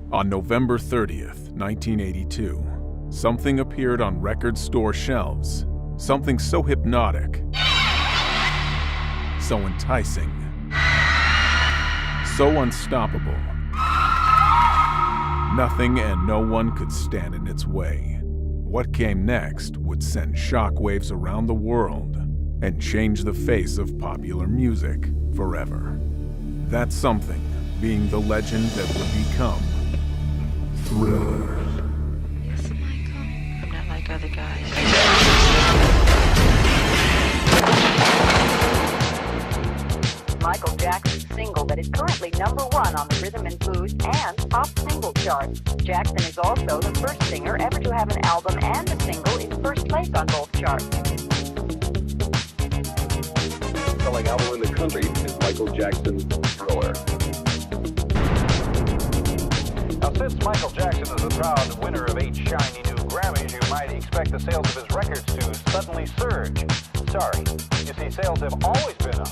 On November 30th, 1982, something appeared on record store shelves. Something so hypnotic, so enticing, so unstoppable. Nothing and no one could stand in its way. What came next would send shockwaves around the world and change the face of popular music forever. That something being the legend that would become Thriller. Yes, Michael. I'm not like other guys. Michael Jackson's single that is currently #1 on the Rhythm and Blues and Pop Single charts. Jackson is also the first singer ever to have an album and a single in first place on both charts. Selling album in the country is Michael Jackson's Thriller. Now, since Michael Jackson is the proud winner of 8 shiny new Grammys, you might expect the sales of his records to suddenly surge. Sorry, you see, sales have always been up.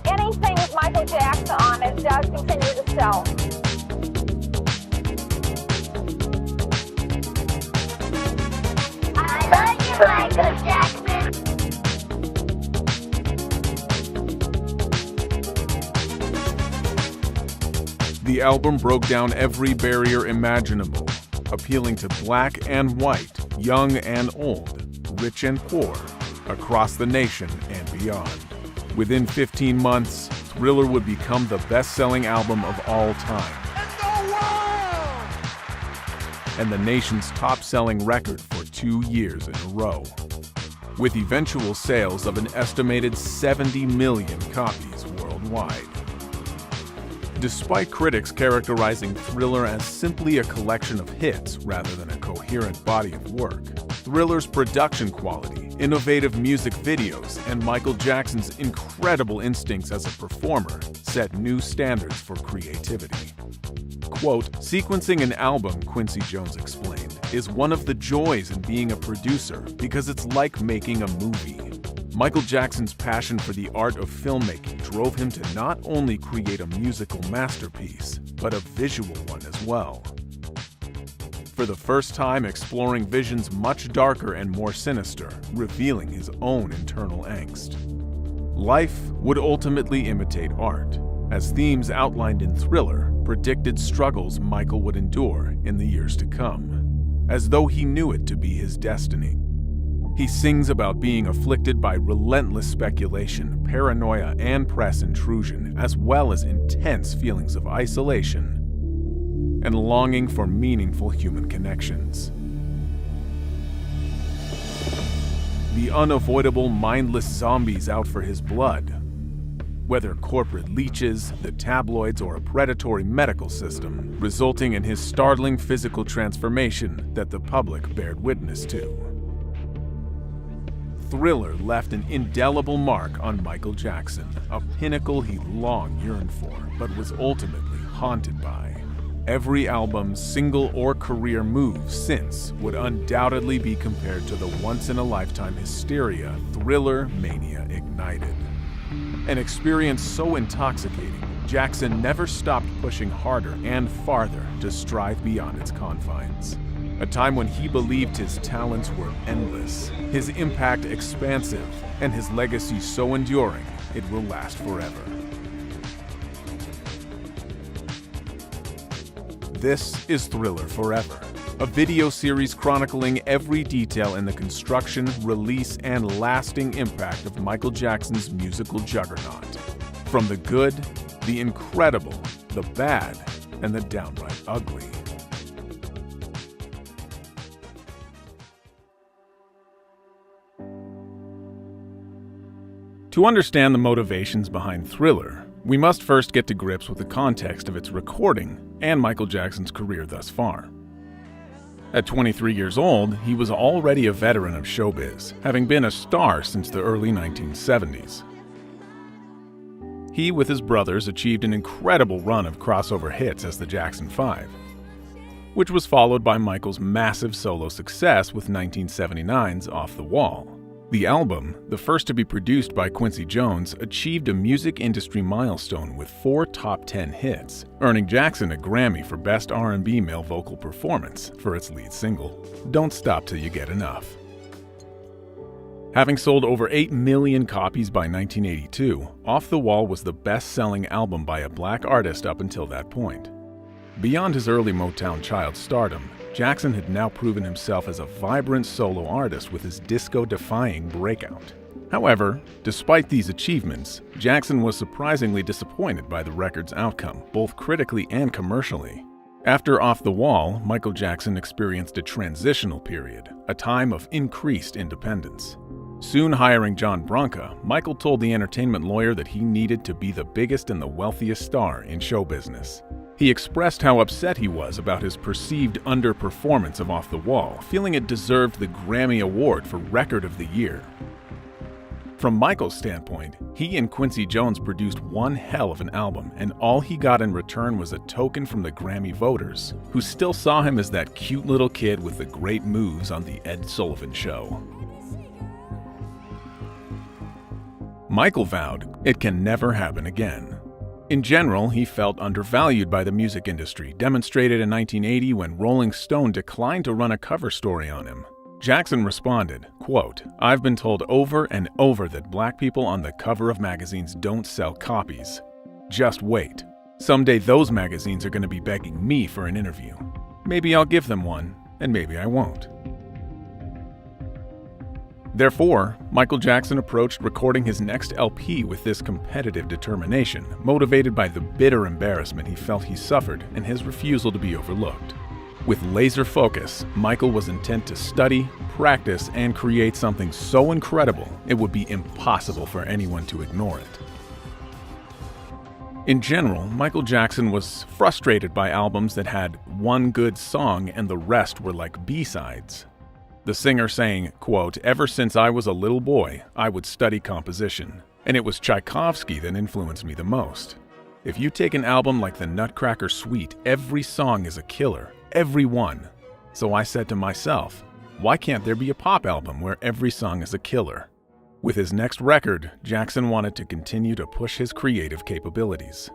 Anything with Michael Jackson on it does continue to sell. I love you, Michael Jackson. The album broke down every barrier imaginable, appealing to black and white, young and old, rich and poor, across the nation and beyond. Within 15 months, Thriller would become the best-selling album of all time, and the nation's top-selling record for 2 years in a row, with eventual sales of an estimated 70 million copies worldwide. Despite critics characterizing Thriller as simply a collection of hits rather than a coherent body of work, Thriller's production quality, innovative music videos, and Michael Jackson's incredible instincts as a performer set new standards for creativity. Quote, "Sequencing an album," Quincy Jones explained, "is one of the joys in being a producer because it's like making a movie." Michael Jackson's passion for the art of filmmaking drove him to not only create a musical masterpiece, but a visual one as well. For the first time exploring visions much darker and more sinister, revealing his own internal angst. Life would ultimately imitate art, as themes outlined in Thriller predicted struggles Michael would endure in the years to come, as though he knew it to be his destiny. He sings about being afflicted by relentless speculation, paranoia, and press intrusion, as well as intense feelings of isolation and longing for meaningful human connections. The unavoidable mindless zombies out for his blood, whether corporate leeches, the tabloids, or a predatory medical system, resulting in his startling physical transformation that the public bared witness to. Thriller left an indelible mark on Michael Jackson, a pinnacle he long yearned for, but was ultimately haunted by. Every album, single, or career move since would undoubtedly be compared to the once-in-a-lifetime hysteria Thriller mania ignited. An experience so intoxicating, Jackson never stopped pushing harder and farther to strive beyond its confines. A time when he believed his talents were endless, his impact expansive, and his legacy so enduring it will last forever. This is Thriller Forever, a video series chronicling every detail in the construction, release, and lasting impact of Michael Jackson's musical juggernaut. From the good, the incredible, the bad, and the downright ugly. To understand the motivations behind Thriller, we must first get to grips with the context of its recording and Michael Jackson's career thus far. At 23 years old, he was already a veteran of showbiz, having been a star since the early 1970s. He, with his brothers, achieved an incredible run of crossover hits as the Jackson 5, which was followed by Michael's massive solo success with 1979's Off the Wall. The album, the first to be produced by Quincy Jones, achieved a music industry milestone with 4 top 10 hits, earning Jackson a Grammy for Best R&B Male Vocal Performance for its lead single, Don't Stop Till You Get Enough. Having sold over 8 million copies by 1982, Off the Wall was the best-selling album by a black artist up until that point. Beyond his early Motown child stardom, Jackson had now proven himself as a vibrant solo artist with his disco-defying breakout. However, despite these achievements, Jackson was surprisingly disappointed by the record's outcome, both critically and commercially. After Off the Wall, Michael Jackson experienced a transitional period, a time of increased independence. Soon hiring John Branca, Michael told the entertainment lawyer that he needed to be the biggest and the wealthiest star in show business. He expressed how upset he was about his perceived underperformance of Off the Wall, feeling it deserved the Grammy Award for Record of the Year. From Michael's standpoint, he and Quincy Jones produced one hell of an album, and all he got in return was a token from the Grammy voters, who still saw him as that cute little kid with the great moves on The Ed Sullivan Show. Michael vowed it can never happen again. In general, he felt undervalued by the music industry, demonstrated in 1980 when Rolling Stone declined to run a cover story on him. Jackson responded, quote, "I've been told over and over that black people on the cover of magazines don't sell copies. Just wait. Someday those magazines are going to be begging me for an interview. Maybe I'll give them one, and maybe I won't." Therefore, Michael Jackson approached recording his next LP with this competitive determination, motivated by the bitter embarrassment he felt he suffered and his refusal to be overlooked. With laser focus, Michael was intent to study, practice, and create something so incredible it would be impossible for anyone to ignore it. In general, Michael Jackson was frustrated by albums that had one good song and the rest were like B-sides. The singer saying, quote, "Ever since I was a little boy, I would study composition, and it was Tchaikovsky that influenced me the most. If you take an album like the Nutcracker Suite, every song is a killer, every one. So I said to myself, why can't there be a pop album where every song is a killer?" With his next record, Jackson wanted to continue to push his creative capabilities.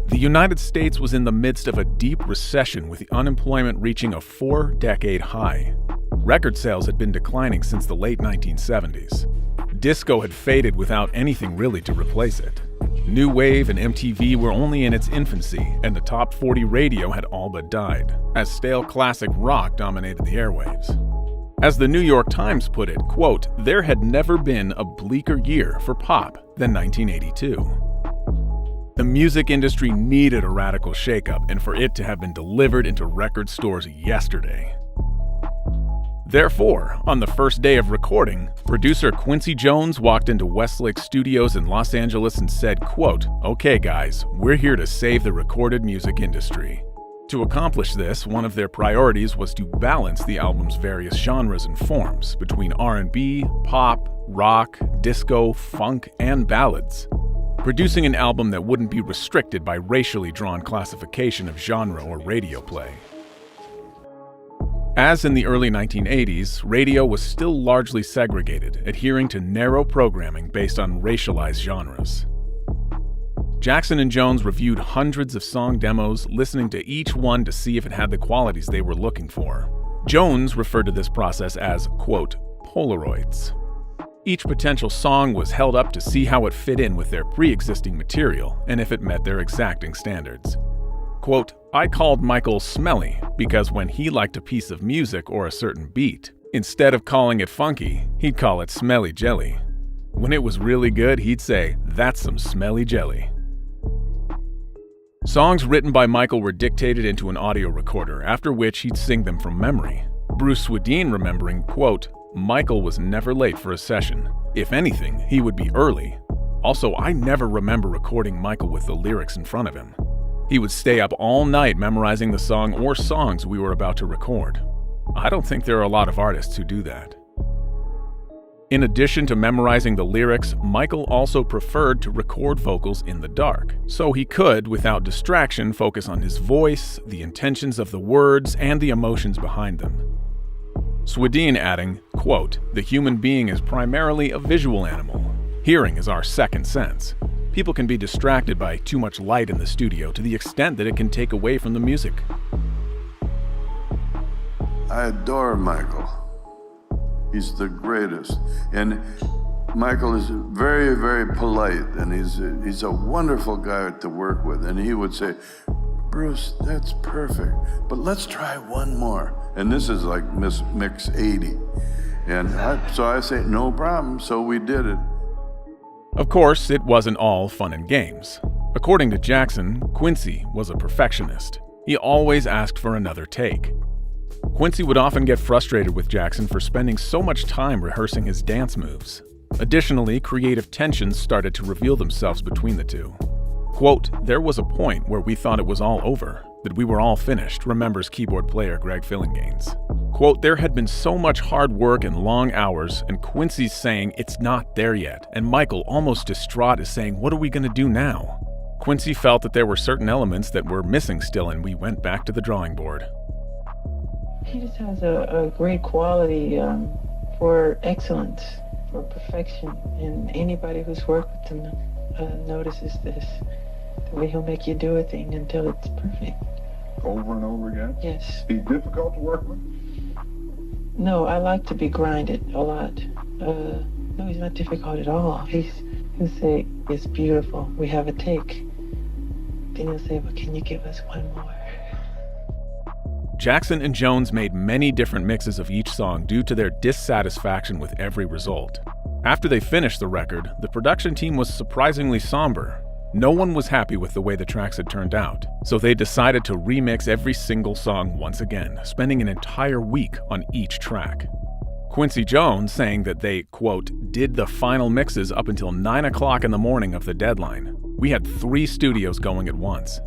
The United States was in the midst of a deep recession with the unemployment reaching a 4-decade high. Record sales had been declining since the late 1970s. Disco had faded without anything really to replace it. New Wave and MTV were only in its infancy, and the top 40 radio had all but died, as stale classic rock dominated the airwaves. As the New York Times put it, quote, "There had never been a bleaker year for pop than 1982. The music industry needed a radical shakeup, and for it to have been delivered into record stores yesterday. Therefore, on the first day of recording, producer Quincy Jones walked into Westlake Studios in Los Angeles and said, quote, "Okay guys, we're here to save the recorded music industry." To accomplish this, one of their priorities was to balance the album's various genres and forms between R&B, pop, rock, disco, funk, and ballads, producing an album that wouldn't be restricted by racially drawn classification of genre or radio play. As in the early 1980s, radio was still largely segregated, adhering to narrow programming based on racialized genres. Jackson and Jones reviewed hundreds of song demos, listening to each one to see if it had the qualities they were looking for. Jones referred to this process as, quote, "Polaroids." Each potential song was held up to see how it fit in with their pre-existing material and if it met their exacting standards. Quote, "I called Michael Smelly because when he liked a piece of music or a certain beat, instead of calling it funky, he'd call it smelly jelly. When it was really good, he'd say, 'That's some smelly jelly.'" Songs written by Michael were dictated into an audio recorder, after which he'd sing them from memory. Bruce Swedien remembering, quote, "Michael was never late for a session. If anything, he would be early. Also, I never remember recording Michael with the lyrics in front of him. He would stay up all night memorizing the song or songs we were about to record. I don't think there are a lot of artists who do that." In addition to memorizing the lyrics, Michael also preferred to record vocals in the dark, so he could, without distraction, focus on his voice, the intentions of the words, and the emotions behind them. Swedien adding, quote, "The human being is primarily a visual animal. Hearing is our second sense. People can be distracted by too much light in the studio to the extent that it can take away from the music." I adore Michael. He's the greatest. And Michael is very, very polite, and he's a wonderful guy to work with. And he would say, "Bruce, that's perfect, but let's try one more." And this is like mix 80. And so I say, "No problem," so we did it. Of course, it wasn't all fun and games. According to Jackson, Quincy was a perfectionist. He always asked for another take. Quincy would often get frustrated with Jackson for spending so much time rehearsing his dance moves. Additionally, creative tensions started to reveal themselves between the two. Quote, "There was a point where we thought it was all over, that we were all finished," remembers keyboard player Greg Phillinganes. Quote, "There had been so much hard work and long hours, and Quincy's saying it's not there yet, and Michael, almost distraught, is saying, what are we going to do now?" Quincy felt that there were certain elements that were missing still, and we went back to the drawing board. He just has a great quality for excellence, for perfection, and anybody who's worked with him notices this. The way he'll make you do a thing until it's perfect. Over and over again? Yes. He's difficult to work with? No, I like to be grinded a lot. No, he's not difficult at all. He'll say, "It's beautiful, we have a take." Then he'll say, "Well, can you give us one more?" Jackson and Jones made many different mixes of each song due to their dissatisfaction with every result. After they finished the record, the production team was surprisingly somber. No one was happy with the way the tracks had turned out, so they decided to remix every single song once again, spending an entire week on each track. Quincy Jones saying that they, quote, "did the final mixes up until 9 o'clock in the morning of the deadline. We had 3 studios going at once."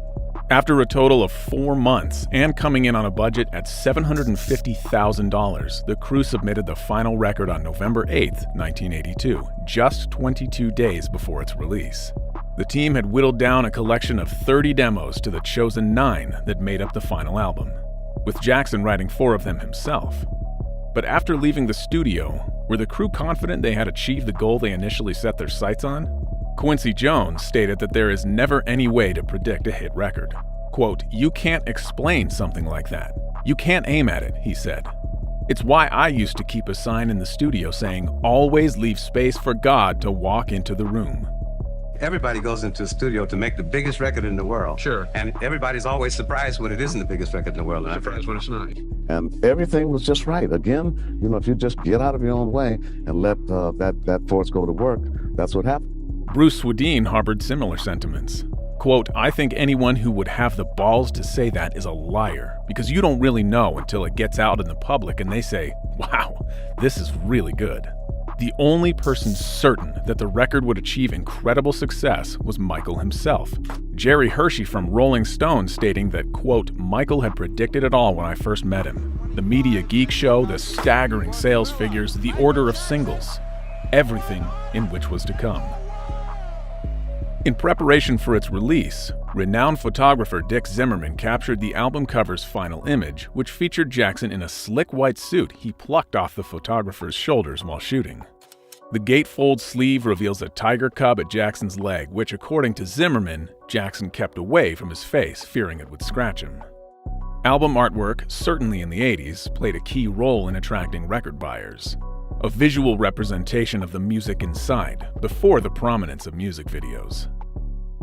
After a total of 4 months and coming in on a budget at $750,000, the crew submitted the final record on November 8, 1982, just 22 days before its release. The team had whittled down a collection of 30 demos to the chosen 9 that made up the final album, with Jackson writing 4 of them himself. But after leaving the studio, were the crew confident they had achieved the goal they initially set their sights on? Quincy Jones stated that there is never any way to predict a hit record. Quote, "You can't explain something like that. You can't aim at it," he said. "It's why I used to keep a sign in the studio saying, 'Always leave space for God to walk into the room.'" Everybody goes into a studio to make the biggest record in the world. Sure. And everybody's always surprised when it isn't the biggest record in the world. Surprised when it's not. And everything was just right. Again, if you just get out of your own way and let that force go to work, that's what happened. Bruce Swedien harbored similar sentiments. Quote, "I think anyone who would have the balls to say that is a liar, because you don't really know until it gets out in the public and they say, wow, this is really good." The only person certain that the record would achieve incredible success was Michael himself. Jerry Hershey from Rolling Stone stating that, quote, "Michael had predicted it all when I first met him. The Media Geek show, the staggering sales figures, the order of singles, everything in which was to come." In preparation for its release, renowned photographer Dick Zimmerman captured the album cover's final image, which featured Jackson in a slick white suit he plucked off the photographer's shoulders while shooting. The gatefold sleeve reveals a tiger cub at Jackson's leg, which, according to Zimmerman, Jackson kept away from his face, fearing it would scratch him. Album artwork, certainly in the 80s, played a key role in attracting record buyers. A visual representation of the music inside, before the prominence of music videos.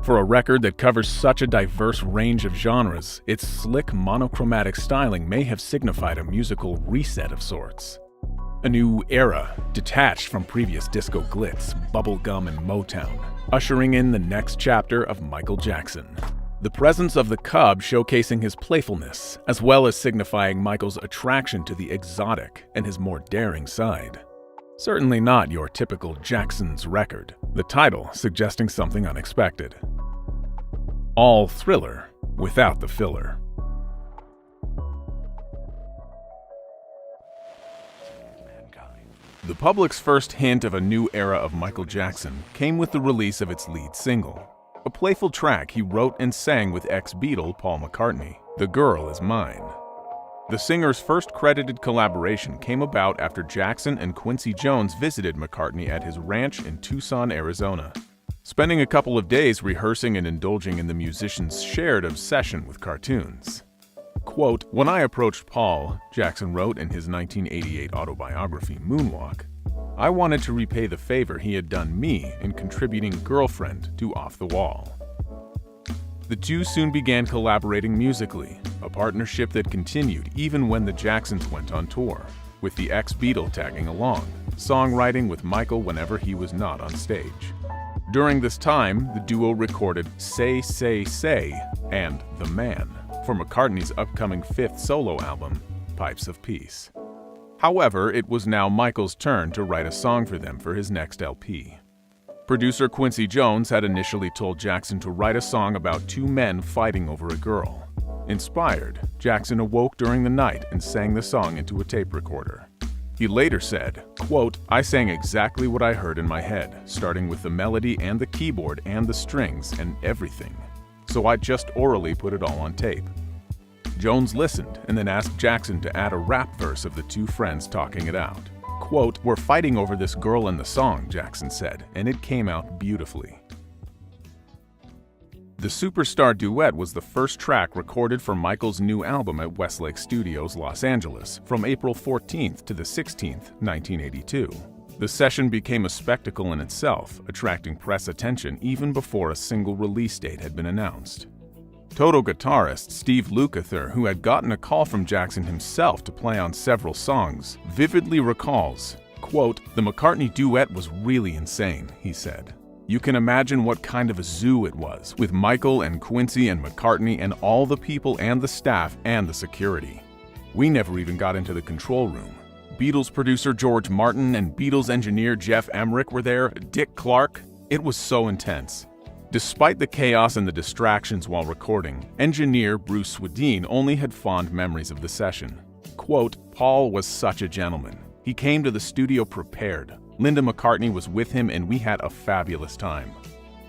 For a record that covers such a diverse range of genres, its slick monochromatic styling may have signified a musical reset of sorts. A new era, detached from previous disco glitz, bubblegum, and Motown, ushering in the next chapter of Michael Jackson. The presence of the cub showcasing his playfulness, as well as signifying Michael's attraction to the exotic and his more daring side. Certainly not your typical Jackson's record, the title suggesting something unexpected. All thriller without the filler. The public's first hint of a new era of Michael Jackson came with the release of its lead single, a playful track he wrote and sang with ex-Beatle Paul McCartney, "The Girl Is Mine." The singer's first credited collaboration came about after Jackson and Quincy Jones visited McCartney at his ranch in Tucson, Arizona, spending a couple of days rehearsing and indulging in the musician's shared obsession with cartoons. Quote, "When I approached Paul," Jackson wrote in his 1988 autobiography, Moonwalk, "I wanted to repay the favor he had done me in contributing Girlfriend to Off the Wall." The two soon began collaborating musically, a partnership that continued even when the Jacksons went on tour, with the ex-Beatle tagging along, songwriting with Michael whenever he was not on stage. During this time, the duo recorded Say, Say, Say and The Man for McCartney's upcoming fifth solo album, Pipes of Peace. However, it was now Michael's turn to write a song for them for his next LP. Producer Quincy Jones had initially told Jackson to write a song about two men fighting over a girl. Inspired, Jackson awoke during the night and sang the song into a tape recorder. He later said, quote, "I sang exactly what I heard in my head, starting with the melody and the keyboard and the strings and everything. So I just orally put it all on tape." Jones listened and then asked Jackson to add a rap verse of the two friends talking it out. Quote, "We're fighting over this girl in the song," Jackson said, and it came out beautifully. The Superstar Duet was the first track recorded for Michael's new album at Westlake Studios, Los Angeles, from April 14th to the 16th, 1982. The session became a spectacle in itself, attracting press attention even before a single release date had been announced. Toto guitarist Steve Lukather, who had gotten a call from Jackson himself to play on several songs, vividly recalls, quote, "The McCartney duet was really insane," he said. "You can imagine what kind of a zoo it was, with Michael and Quincy and McCartney and all the people and the staff and the security. We never even got into the control room. Beatles producer George Martin and Beatles engineer Jeff Emmerich were there, Dick Clark. It was so intense." Despite the chaos and the distractions while recording, engineer Bruce Swedien only had fond memories of the session. Quote, "Paul was such a gentleman. He came to the studio prepared. Linda McCartney was with him and we had a fabulous time."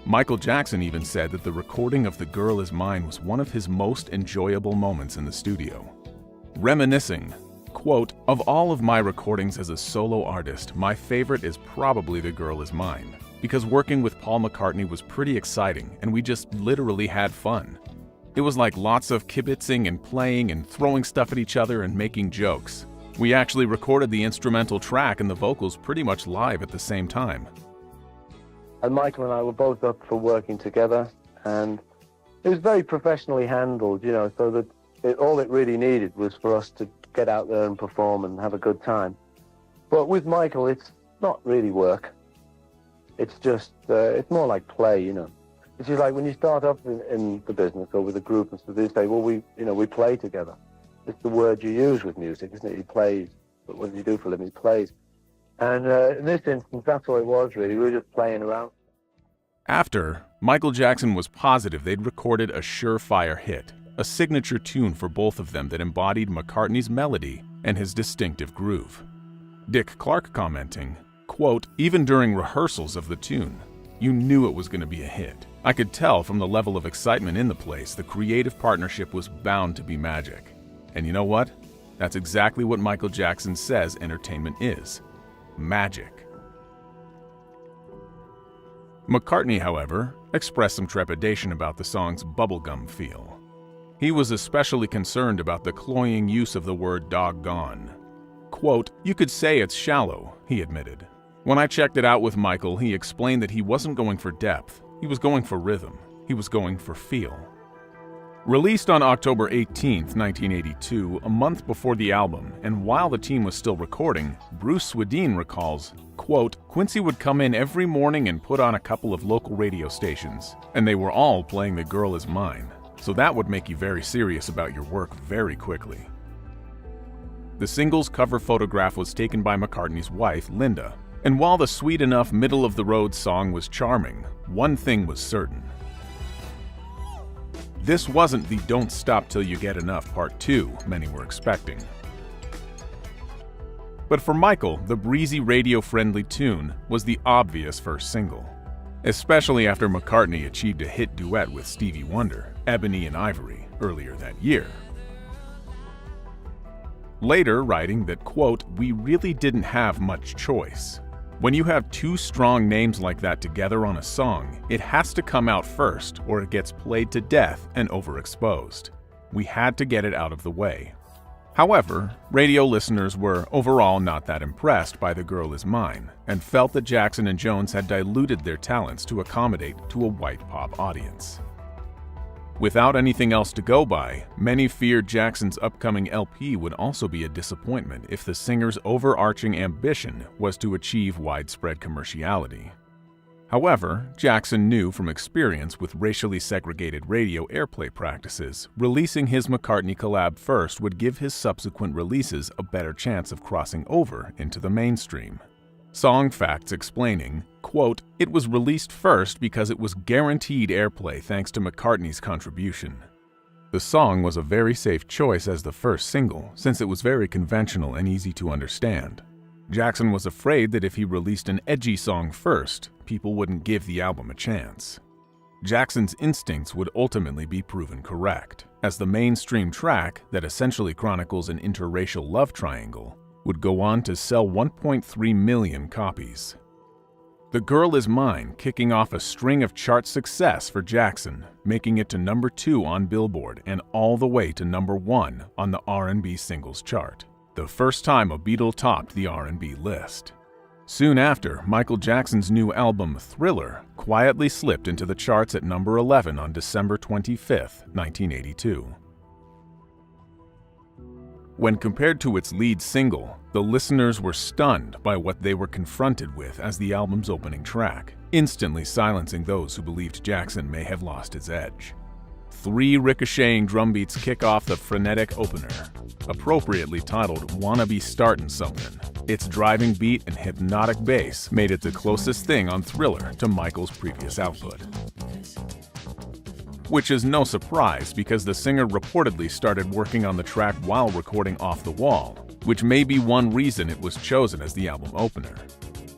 Michael Jackson even said that the recording of The Girl Is Mine was one of his most enjoyable moments in the studio. Reminiscing, quote, "Of all of my recordings as a solo artist, my favorite is probably The Girl Is Mine, because working with Paul McCartney was pretty exciting and we just literally had fun. It was like lots of kibitzing and playing and throwing stuff at each other and making jokes. We actually recorded the instrumental track and the vocals pretty much live at the same time." And Michael and I were both up for working together, and it was very professionally handled, so that all it really needed was for us to get out there and perform and have a good time. But with Michael, it's not really work. It's just, it's more like play, It's just like when you start up in the business or with a group and so they say, well, we play together. It's the word you use with music, isn't it? He plays. But what does he do for a living? He plays. And in this instance, that's all it was, really. We were just playing around. After, Michael Jackson was positive they'd recorded a surefire hit, a signature tune for both of them that embodied McCartney's melody and his distinctive groove. Dick Clark commenting, quote, "Even during rehearsals of the tune, you knew it was going to be a hit. I could tell from the level of excitement in the place the creative partnership was bound to be magic. And you know what? That's exactly what Michael Jackson says entertainment is. Magic." McCartney, however, expressed some trepidation about the song's bubblegum feel. He was especially concerned about the cloying use of the word doggone. Quote, "You could say it's shallow," he admitted. "When I checked it out with Michael, he explained that he wasn't going for depth. He was going for rhythm. He was going for feel." Released on October 18, 1982, a month before the album, and while the team was still recording, Bruce Swedien recalls, quote, "Quincy would come in every morning and put on a couple of local radio stations, and they were all playing The Girl Is Mine, so that would make you very serious about your work very quickly." The single's cover photograph was taken by McCartney's wife, Linda, and while the sweet enough middle-of-the-road song was charming, one thing was certain. This wasn't the Don't Stop Till You Get Enough Part 2 many were expecting. But for Michael, the breezy radio-friendly tune was the obvious first single, especially after McCartney achieved a hit duet with Stevie Wonder, Ebony and Ivory, earlier that year. later writing that, quote, "We really didn't have much choice. When you have two strong names like that together on a song, it has to come out first or it gets played to death and overexposed. We had to get it out of the way." However, radio listeners were overall not that impressed by The Girl Is Mine and felt that Jackson and Jones had diluted their talents to accommodate to a white pop audience. Without anything else to go by, many feared Jackson's upcoming LP would also be a disappointment if the singer's overarching ambition was to achieve widespread commerciality. However, Jackson knew from experience with racially segregated radio airplay practices, releasing his McCartney collab first would give his subsequent releases a better chance of crossing over into the mainstream. Song Facts explaining, quote, "It was released first because it was guaranteed airplay thanks to McCartney's contribution. The song was a very safe choice as the first single since it was very conventional and easy to understand. Jackson was afraid that if he released an edgy song first, people wouldn't give the album a chance. Jackson's instincts would ultimately be proven correct, as the mainstream track that essentially chronicles an interracial love triangle would go on to sell 1.3 million copies. The Girl Is Mine kicking off a string of chart success for Jackson, making it to number 2 on Billboard and all the way to number 1 on the R&B singles chart, the first time a Beatle topped the R&B list. Soon after, Michael Jackson's new album Thriller quietly slipped into the charts at number 11 on December 25, 1982. When compared to its lead single, the listeners were stunned by what they were confronted with as the album's opening track, instantly silencing those who believed Jackson may have lost his edge. 3 ricocheting drum beats kick off the frenetic opener, appropriately titled "Wanna Be Startin' Something." Its driving beat and hypnotic bass made it the closest thing on Thriller to Michael's previous output. Which is no surprise because the singer reportedly started working on the track while recording Off the Wall, which may be one reason it was chosen as the album opener.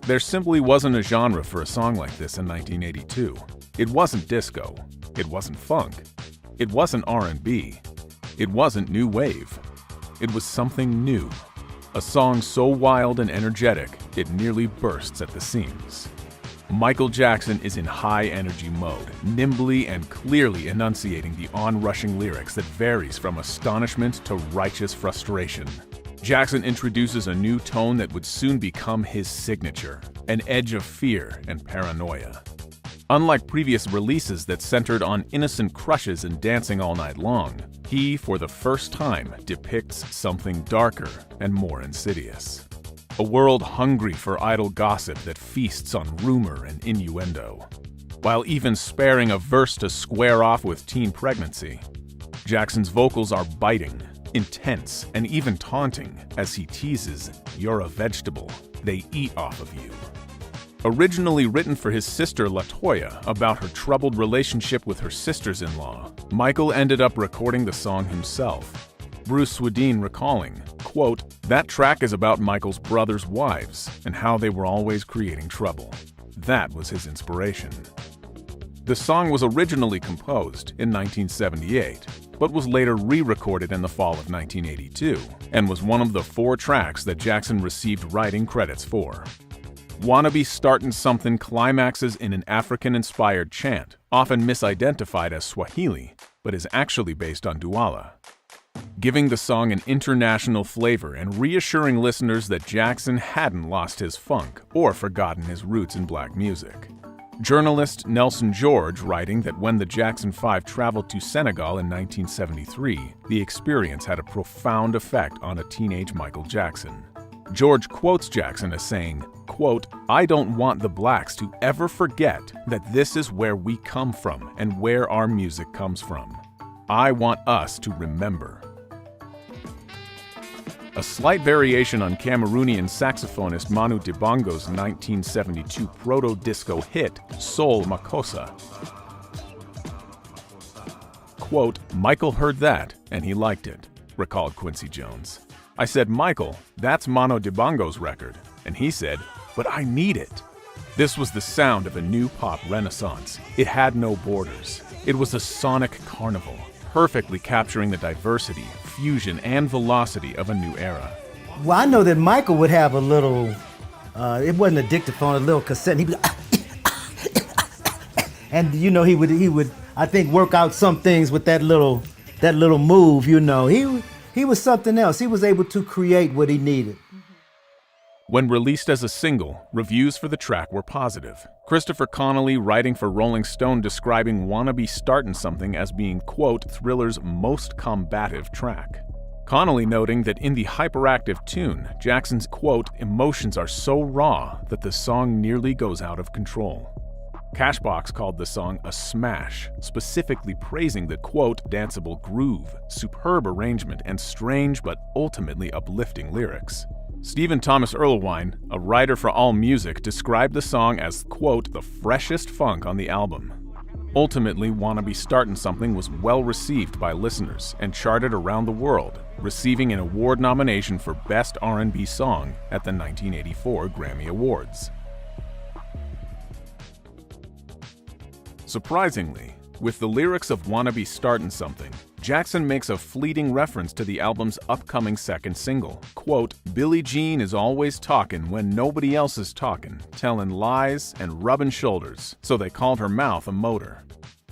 There simply wasn't a genre for a song like this in 1982. It wasn't disco. It wasn't funk. It wasn't R&B. It wasn't new wave. It was something new. A song so wild and energetic, it nearly bursts at the seams. Michael Jackson is in high-energy mode, nimbly and clearly enunciating the onrushing lyrics that varies from astonishment to righteous frustration. Jackson introduces a new tone that would soon become his signature, an edge of fear and paranoia. Unlike previous releases that centered on innocent crushes and dancing all night long, he, for the first time, depicts something darker and more insidious. A world hungry for idle gossip that feasts on rumor and innuendo. While even sparing a verse to square off with teen pregnancy, Jackson's vocals are biting, intense, and even taunting as he teases, "You're a vegetable, they eat off of you." Originally written for his sister LaToya about her troubled relationship with her sisters-in-law, Michael ended up recording the song himself. Bruce Swedien recalling, quote, "That track is about Michael's brother's wives and how they were always creating trouble. That was his inspiration." The song was originally composed in 1978, but was later re-recorded in the fall of 1982, and was one of the 4 tracks that Jackson received writing credits for. "Wanna Be Startin' Something" climaxes in an African-inspired chant, often misidentified as Swahili, but is actually based on Douala, giving the song an international flavor and reassuring listeners that Jackson hadn't lost his funk or forgotten his roots in black music. Journalist Nelson George writing that when the Jackson 5 traveled to Senegal in 1973, the experience had a profound effect on a teenage Michael Jackson. George quotes Jackson as saying, quote, "I don't want the blacks to ever forget that this is where we come from and where our music comes from. I want us to remember." A slight variation on Cameroonian saxophonist Manu Dibango's 1972 proto-disco hit, Soul Makossa. Quote, "Michael heard that, and he liked it," recalled Quincy Jones. "I said, 'Michael, that's Manu Dibango's record,' and he said, 'But I need it.' This was the sound of a new pop renaissance. It had no borders. It was a sonic carnival, perfectly capturing the diversity, confusion and velocity of a new era. Well, I know that Michael would have a little, it wasn't a dictaphone, a little cassette. He would, and you know, he would, I think, work out some things with that little move. You know, he was something else. He was able to create what he needed. When released as a single, reviews for the track were positive. Christopher Connolly, writing for Rolling Stone, describing "Wanna Be Startin' Something" as being, quote, Thriller's most combative track. Connolly noting that in the hyperactive tune, Jackson's, quote, emotions are so raw that the song nearly goes out of control. Cashbox called the song a smash, specifically praising the, quote, danceable groove, superb arrangement, and strange but ultimately uplifting lyrics. Stephen Thomas Erlewine, a writer for AllMusic, described the song as, quote, the freshest funk on the album. Ultimately, Wanna Be Startin' Something was well received by listeners and charted around the world, receiving an award nomination for Best R&B Song at the 1984 Grammy Awards. Surprisingly, with the lyrics of Wanna Be Startin' Something, Jackson makes a fleeting reference to the album's upcoming second single, quote, Billie Jean is always talkin' when nobody else is talkin', tellin' lies and rubbin' shoulders, so they called her mouth a motor.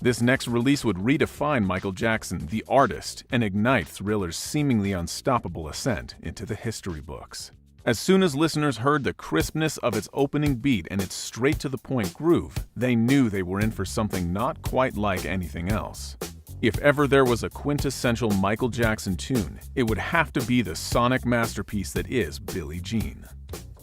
This next release would redefine Michael Jackson, the artist, and ignite Thriller's seemingly unstoppable ascent into the history books. As soon as listeners heard the crispness of its opening beat and its straight-to-the-point groove, they knew they were in for something not quite like anything else. If ever there was a quintessential Michael Jackson tune, it would have to be the sonic masterpiece that is Billie Jean.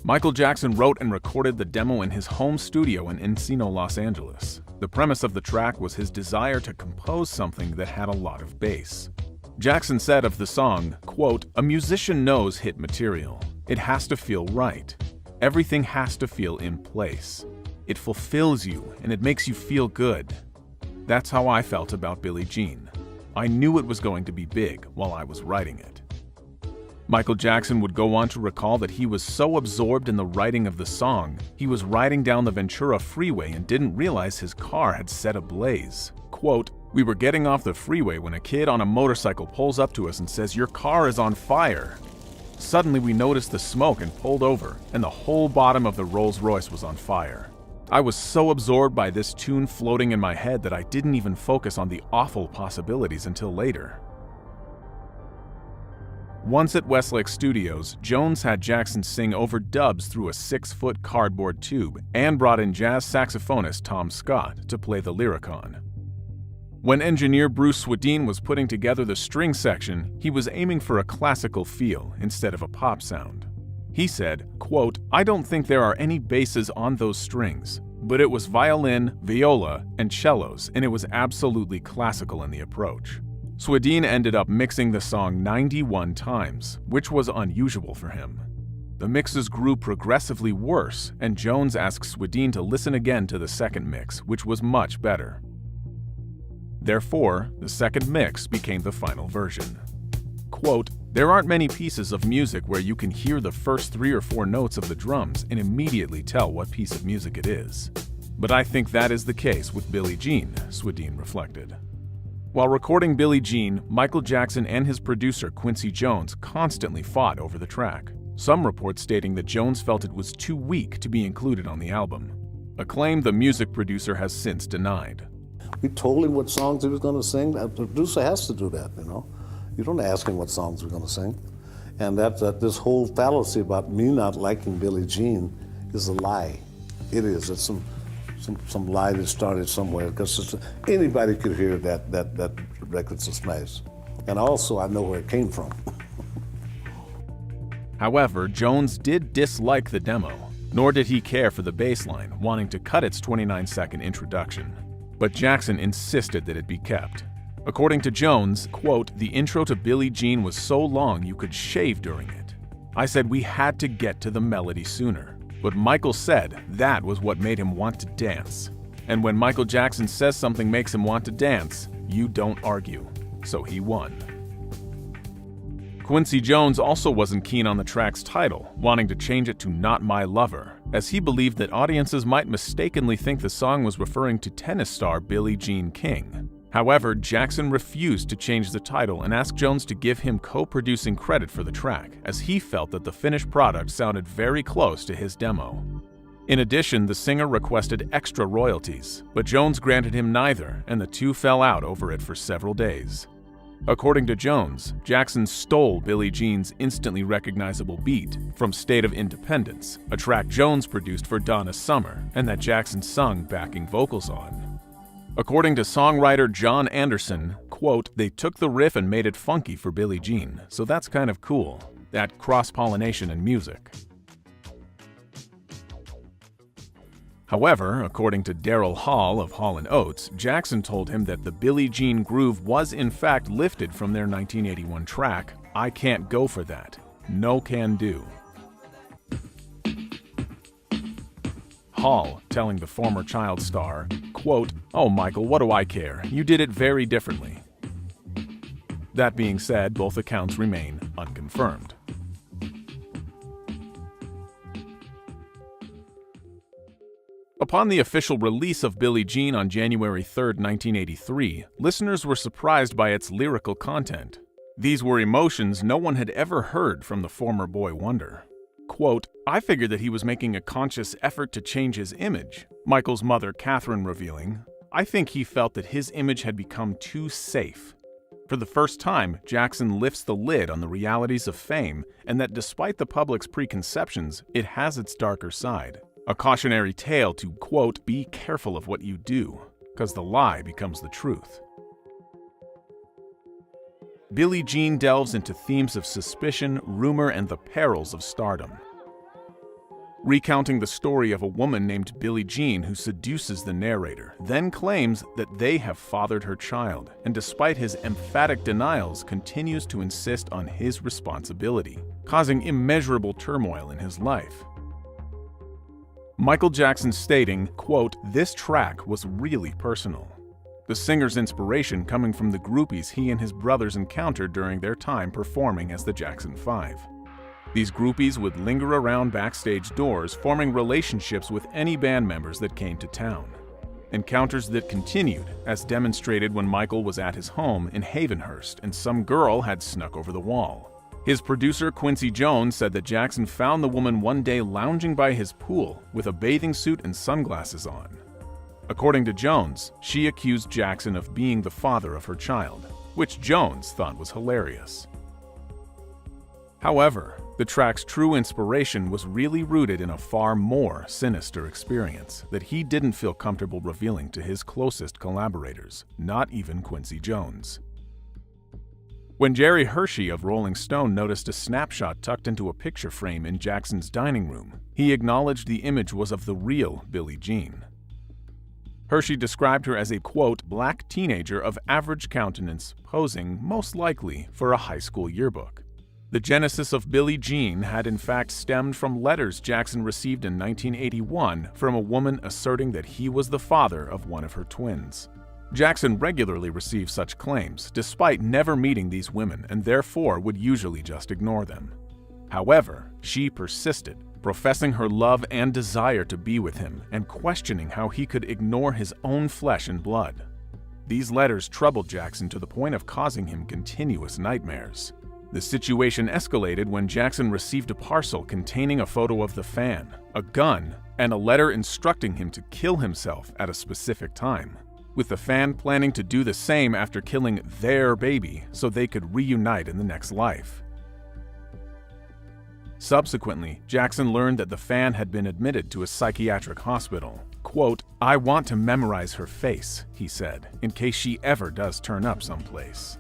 Michael Jackson wrote and recorded the demo in his home studio in Encino, Los Angeles. The premise of the track was his desire to compose something that had a lot of bass. Jackson said of the song, quote, a musician knows hit material. It has to feel right. Everything has to feel in place. It fulfills you and it makes you feel good. That's how I felt about Billie Jean. I knew it was going to be big while I was writing it. Michael Jackson would go on to recall that he was so absorbed in the writing of the song, he was riding down the Ventura freeway and didn't realize his car had set ablaze. Quote, we were getting off the freeway when a kid on a motorcycle pulls up to us and says, your car is on fire. Suddenly we noticed the smoke and pulled over, and the whole bottom of the Rolls-Royce was on fire. I was so absorbed by this tune floating in my head that I didn't even focus on the awful possibilities until later. Once at Westlake Studios, Jones had Jackson sing over dubs through a 6-foot cardboard tube and brought in jazz saxophonist Tom Scott to play the Lyricon. When engineer Bruce Swedien was putting together the string section, he was aiming for a classical feel instead of a pop sound. He said, quote, I don't think there are any basses on those strings, but it was violin, viola, and cellos, and it was absolutely classical in the approach. Swedien ended up mixing the song 91 times, which was unusual for him. The mixes grew progressively worse, and Jones asked Swedien to listen again to the second mix, which was much better. Therefore, the second mix became the final version. Quote, there aren't many pieces of music where you can hear the first 3 or 4 notes of the drums and immediately tell what piece of music it is. But I think that is the case with Billie Jean, Swedien reflected. While recording Billie Jean, Michael Jackson and his producer Quincy Jones constantly fought over the track. Some reports stating that Jones felt it was too weak to be included on the album, a claim the music producer has since denied. We told him what songs he was going to sing. The producer has to do that, you know. You don't ask him what songs we're going to sing. And that this whole fallacy about me not liking Billie Jean is a lie. It is. It's some lie that started somewhere, because anybody could hear that record's a smash. And also, I know where it came from. However, Jones did dislike the demo, nor did he care for the bass line, wanting to cut its 29-second introduction. But Jackson insisted that it be kept. According to Jones, quote, the intro to Billie Jean was so long you could shave during it. I said we had to get to the melody sooner. But Michael said that was what made him want to dance. And when Michael Jackson says something makes him want to dance, you don't argue. So he won. Quincy Jones also wasn't keen on the track's title, wanting to change it to Not My Lover, as he believed that audiences might mistakenly think the song was referring to tennis star Billie Jean King. However, Jackson refused to change the title and asked Jones to give him co-producing credit for the track, as he felt that the finished product sounded very close to his demo. In addition, the singer requested extra royalties, but Jones granted him neither, and the two fell out over it for several days. According to Jones, Jackson stole Billie Jean's instantly recognizable beat from State of Independence, a track Jones produced for Donna Summer and that Jackson sung backing vocals on. According to songwriter John Anderson, quote, "They took the riff and made it funky for Billie Jean, so that's kind of cool, that cross-pollination in music." However, according to Daryl Hall of Hall & Oates, Jackson told him that the Billie Jean groove was in fact lifted from their 1981 track, "I Can't Go For That, No Can Do." Hall telling the former child star, quote, "Oh Michael, what do I care? You did it very differently." That being said, both accounts remain unconfirmed. Upon the official release of Billie Jean on January 3, 1983, listeners were surprised by its lyrical content. These were emotions no one had ever heard from the former boy wonder. Quote, "I figured that he was making a conscious effort to change his image," Michael's mother Catherine revealing. "I think he felt that his image had become too safe." For the first time, Jackson lifts the lid on the realities of fame, and that despite the public's preconceptions, it has its darker side. A cautionary tale to, quote, "Be careful of what you do, because the lie becomes the truth." Billie Jean delves into themes of suspicion, rumor, and the perils of stardom. Recounting the story of a woman named Billie Jean who seduces the narrator, then claims that they have fathered her child, and despite his emphatic denials, continues to insist on his responsibility, causing immeasurable turmoil in his life. Michael Jackson stating, quote, "This track was really personal." The singer's inspiration coming from the groupies he and his brothers encountered during their time performing as the Jackson 5. These groupies would linger around backstage doors, forming relationships with any band members that came to town. Encounters that continued, as demonstrated when Michael was at his home in Havenhurst and some girl had snuck over the wall. His producer Quincy Jones said that Jackson found the woman one day lounging by his pool with a bathing suit and sunglasses on. According to Jones, she accused Jackson of being the father of her child, which Jones thought was hilarious. However, the track's true inspiration was really rooted in a far more sinister experience that he didn't feel comfortable revealing to his closest collaborators, not even Quincy Jones. When Jerry Hershey of Rolling Stone noticed a snapshot tucked into a picture frame in Jackson's dining room, he acknowledged the image was of the real Billie Jean. Hershey described her as a, quote, "black teenager of average countenance, posing, most likely, for a high school yearbook." The genesis of Billie Jean had in fact stemmed from letters Jackson received in 1981 from a woman asserting that he was the father of one of her twins. Jackson regularly received such claims, despite never meeting these women, and therefore would usually just ignore them. However, she persisted, professing her love and desire to be with him, and questioning how he could ignore his own flesh and blood. These letters troubled Jackson to the point of causing him continuous nightmares. The situation escalated when Jackson received a parcel containing a photo of the fan, a gun, and a letter instructing him to kill himself at a specific time, with the fan planning to do the same after killing their baby so they could reunite in the next life. Subsequently, Jackson learned that the fan had been admitted to a psychiatric hospital. Quote, "I want to memorize her face," he said, "in case she ever does turn up someplace."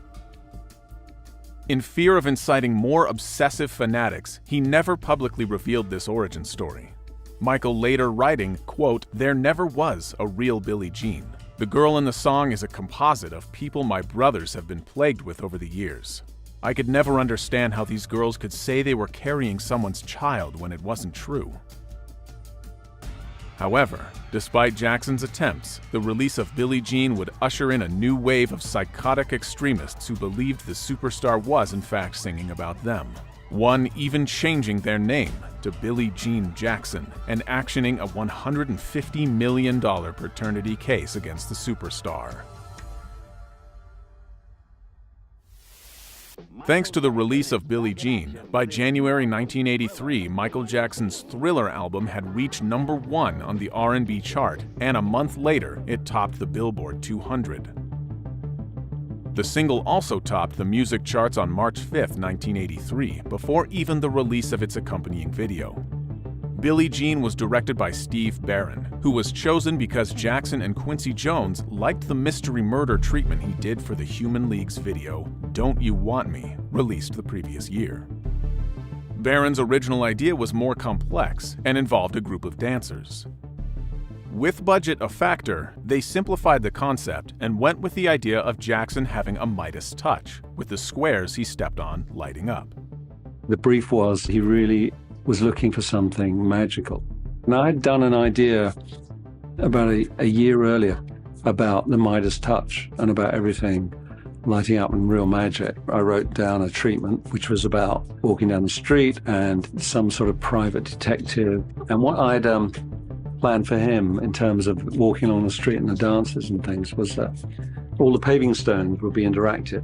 In fear of inciting more obsessive fanatics, he never publicly revealed this origin story. Michael later writing, quote, "There never was a real Billie Jean. The girl in the song is a composite of people my brothers have been plagued with over the years. I could never understand how these girls could say they were carrying someone's child when it wasn't true." However, despite Jackson's attempts, the release of Billie Jean would usher in a new wave of psychotic extremists who believed the superstar was in fact singing about them. One even changing their name to Billie Jean Jackson and actioning a $150 million paternity case against the superstar. Thanks to the release of Billie Jean, by January 1983, Michael Jackson's Thriller album had reached #1 on the R&B chart, and a month later, it topped the Billboard 200. The single also topped the music charts on March 5, 1983, before even the release of its accompanying video. Billie Jean was directed by Steve Barron, who was chosen because Jackson and Quincy Jones liked the mystery murder treatment he did for the Human League's video, Don't You Want Me, released the previous year. Barron's original idea was more complex and involved a group of dancers. With budget a factor, they simplified the concept and went with the idea of Jackson having a Midas touch, with the squares he stepped on lighting up. The brief was he really was looking for something magical. And I'd done an idea about a year earlier about the Midas touch and about everything lighting up in real magic. I wrote down a treatment which was about walking down the street and some sort of private detective. And what I'd planned for him in terms of walking along the street and the dances and things was that all the paving stones would be interactive.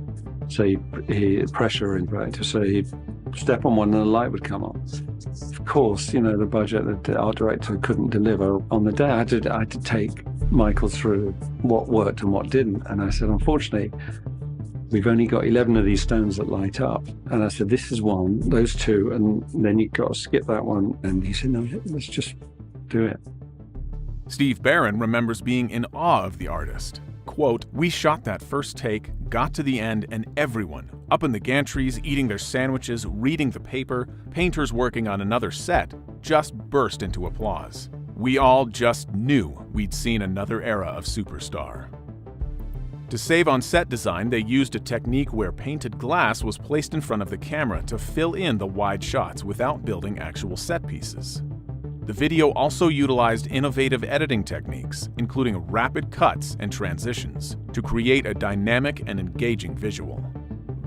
So he pressure interactive. So he'd step on one and the light would come on. Of course, the budget that the art director couldn't deliver on the day. I had to take Michael through what worked and what didn't. And I said, unfortunately, we've only got 11 of these stones that light up. And I said, this is one, those two, and then you've got to skip that one. And he said, no, let's just do it. Steve Barron remembers being in awe of the artist. Quote, "We shot that first take, got to the end, and everyone, up in the gantries eating their sandwiches, reading the paper, painters working on another set, just burst into applause. We all just knew we'd seen another era of superstar." To save on set design, they used a technique where painted glass was placed in front of the camera to fill in the wide shots without building actual set pieces. The video also utilized innovative editing techniques, including rapid cuts and transitions, to create a dynamic and engaging visual.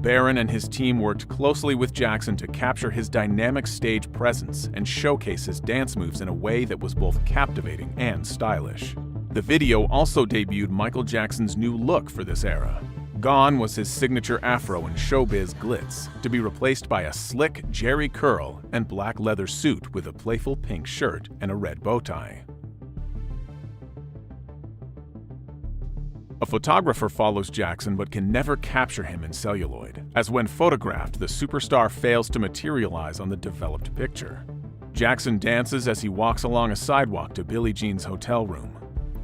Barron and his team worked closely with Jackson to capture his dynamic stage presence and showcase his dance moves in a way that was both captivating and stylish. The video also debuted Michael Jackson's new look for this era. Gone was his signature afro and showbiz glitz, to be replaced by a slick Jerry curl and black leather suit with a playful pink shirt and a red bow tie. A photographer follows Jackson but can never capture him in celluloid, as when photographed, the superstar fails to materialize on the developed picture. Jackson dances as he walks along a sidewalk to Billie Jean's hotel room.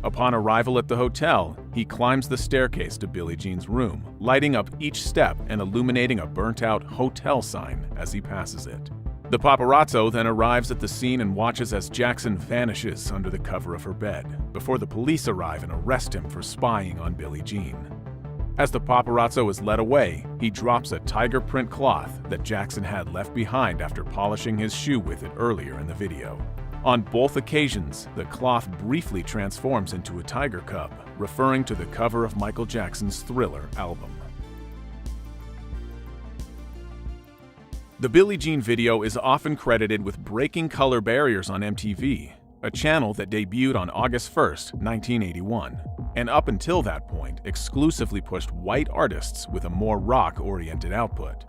Upon arrival at the hotel, he climbs the staircase to Billie Jean's room, lighting up each step and illuminating a burnt-out hotel sign as he passes it. The paparazzo then arrives at the scene and watches as Jackson vanishes under the cover of her bed, before the police arrive and arrest him for spying on Billie Jean. As the paparazzo is led away, he drops a tiger print cloth that Jackson had left behind after polishing his shoe with it earlier in the video. On both occasions, the cloth briefly transforms into a tiger cub, referring to the cover of Michael Jackson's Thriller album. The Billie Jean video is often credited with breaking color barriers on MTV, a channel that debuted on August 1, 1981, and up until that point exclusively pushed white artists with a more rock-oriented output.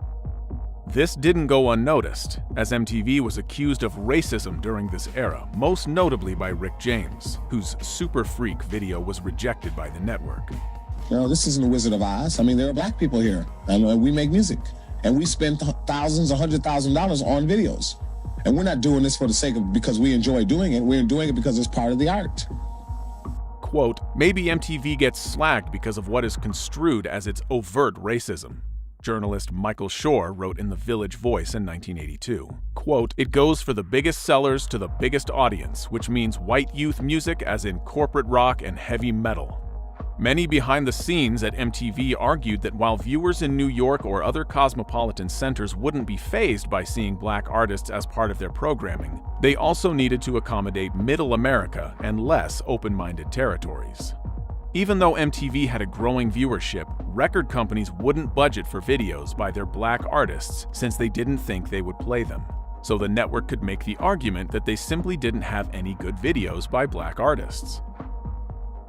This didn't go unnoticed, as MTV was accused of racism during this era, most notably by Rick James, whose Super Freak video was rejected by the network. This isn't the Wizard of Oz. There are black people here, and we make music, and we spend thousands, $100,000 on videos. And we're not doing this for the sake of because we enjoy doing it. We're doing it because it's part of the art. Quote, "Maybe MTV gets slagged because of what is construed as its overt racism." Journalist Michael Shore wrote in The Village Voice in 1982, quote, "It goes for the biggest sellers to the biggest audience, which means white youth music as in corporate rock and heavy metal." Many behind the scenes at MTV argued that while viewers in New York or other cosmopolitan centers wouldn't be fazed by seeing black artists as part of their programming, they also needed to accommodate Middle America and less open-minded territories. Even though MTV had a growing viewership, record companies wouldn't budget for videos by their black artists since they didn't think they would play them. So the network could make the argument that they simply didn't have any good videos by black artists.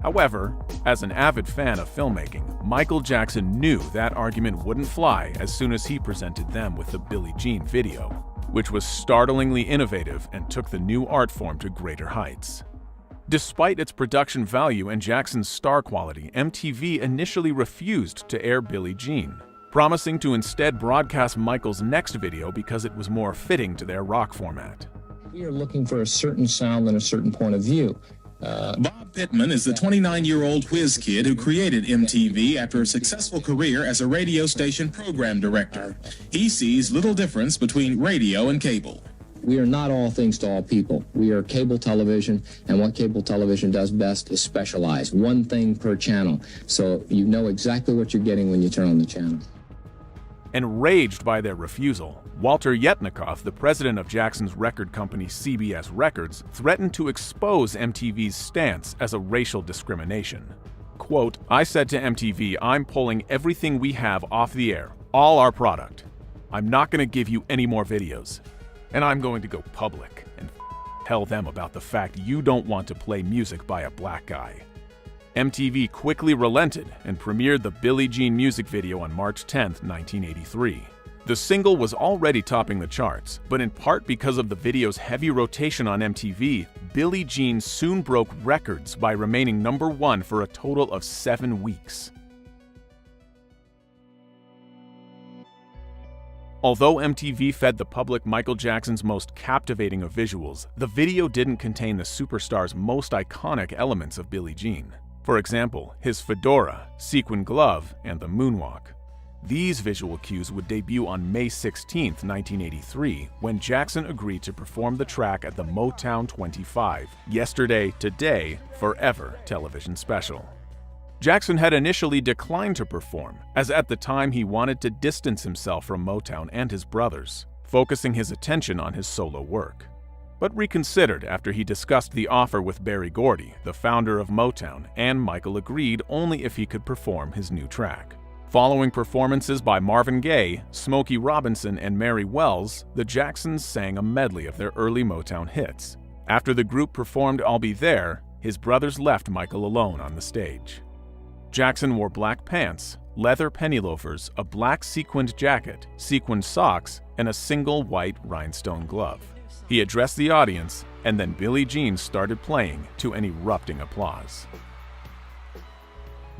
However, as an avid fan of filmmaking, Michael Jackson knew that argument wouldn't fly as soon as he presented them with the Billie Jean video, which was startlingly innovative and took the new art form to greater heights. Despite its production value and Jackson's star quality, MTV initially refused to air Billie Jean, promising to instead broadcast Michael's next video because it was more fitting to their rock format. We are looking for a certain sound and a certain point of view. Bob Pittman is the 29-year-old whiz kid who created MTV after a successful career as a radio station program director. He sees little difference between radio and cable. We are not all things to all people. We are cable television, and what cable television does best is specialize. One thing per channel, so you know exactly what you're getting when you turn on the channel. Enraged by their refusal, Walter Yetnikoff, the president of Jackson's record company CBS Records, threatened to expose MTV's stance as a racial discrimination. Quote, "I said to MTV, I'm pulling everything we have off the air, all our product. I'm not going to give you any more videos. And I'm going to go public and tell them about the fact you don't want to play music by a black guy." MTV quickly relented and premiered the Billie Jean music video on March 10, 1983. The single was already topping the charts, but in part because of the video's heavy rotation on MTV, Billie Jean soon broke records by remaining #1 for a total of 7 weeks. Although MTV fed the public Michael Jackson's most captivating of visuals, the video didn't contain the superstar's most iconic elements of Billie Jean. For example, his fedora, sequin glove, and the moonwalk. These visual cues would debut on May 16, 1983, when Jackson agreed to perform the track at the Motown 25, Yesterday, Today, Forever television special. Jackson had initially declined to perform, as at the time he wanted to distance himself from Motown and his brothers, focusing his attention on his solo work, but reconsidered after he discussed the offer with Berry Gordy, the founder of Motown, and Michael agreed only if he could perform his new track. Following performances by Marvin Gaye, Smokey Robinson, and Mary Wells, the Jacksons sang a medley of their early Motown hits. After the group performed I'll Be There, his brothers left Michael alone on the stage. Jackson wore black pants, leather penny loafers, a black sequined jacket, sequined socks, and a single white rhinestone glove. He addressed the audience, and then Billie Jean started playing to an erupting applause.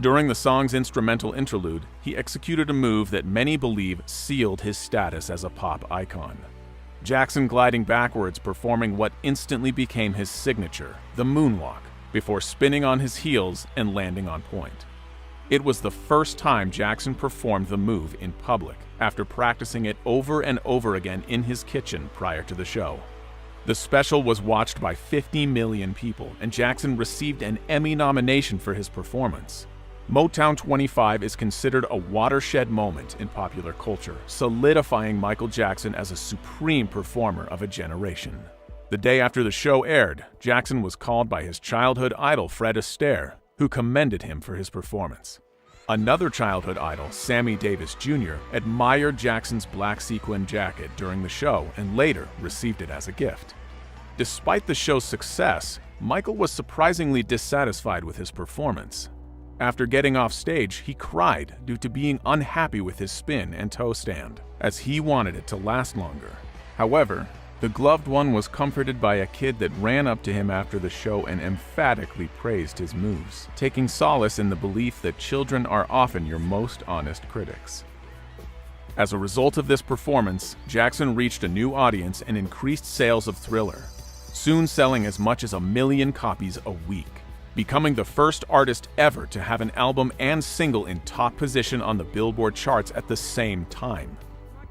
During the song's instrumental interlude, he executed a move that many believe sealed his status as a pop icon. Jackson gliding backwards, performing what instantly became his signature, the moonwalk, before spinning on his heels and landing on point. It was the first time Jackson performed the move in public, after practicing it over and over again in his kitchen prior to the show. The special was watched by 50 million people, and Jackson received an Emmy nomination for his performance. Motown 25 is considered a watershed moment in popular culture, solidifying Michael Jackson as a supreme performer of a generation. The day after the show aired, Jackson was called by his childhood idol Fred Astaire, who commended him for his performance. Another childhood idol, Sammy Davis Jr., admired Jackson's black sequin jacket during the show and later received it as a gift. Despite the show's success, Michael was surprisingly dissatisfied with his performance. After getting off stage, he cried due to being unhappy with his spin and toe stand, as he wanted it to last longer. However, the gloved one was comforted by a kid that ran up to him after the show and emphatically praised his moves, taking solace in the belief that children are often your most honest critics. As a result of this performance, Jackson reached a new audience and increased sales of Thriller, soon selling as much as 1 million copies a week, becoming the first artist ever to have an album and single in top position on the Billboard charts at the same time.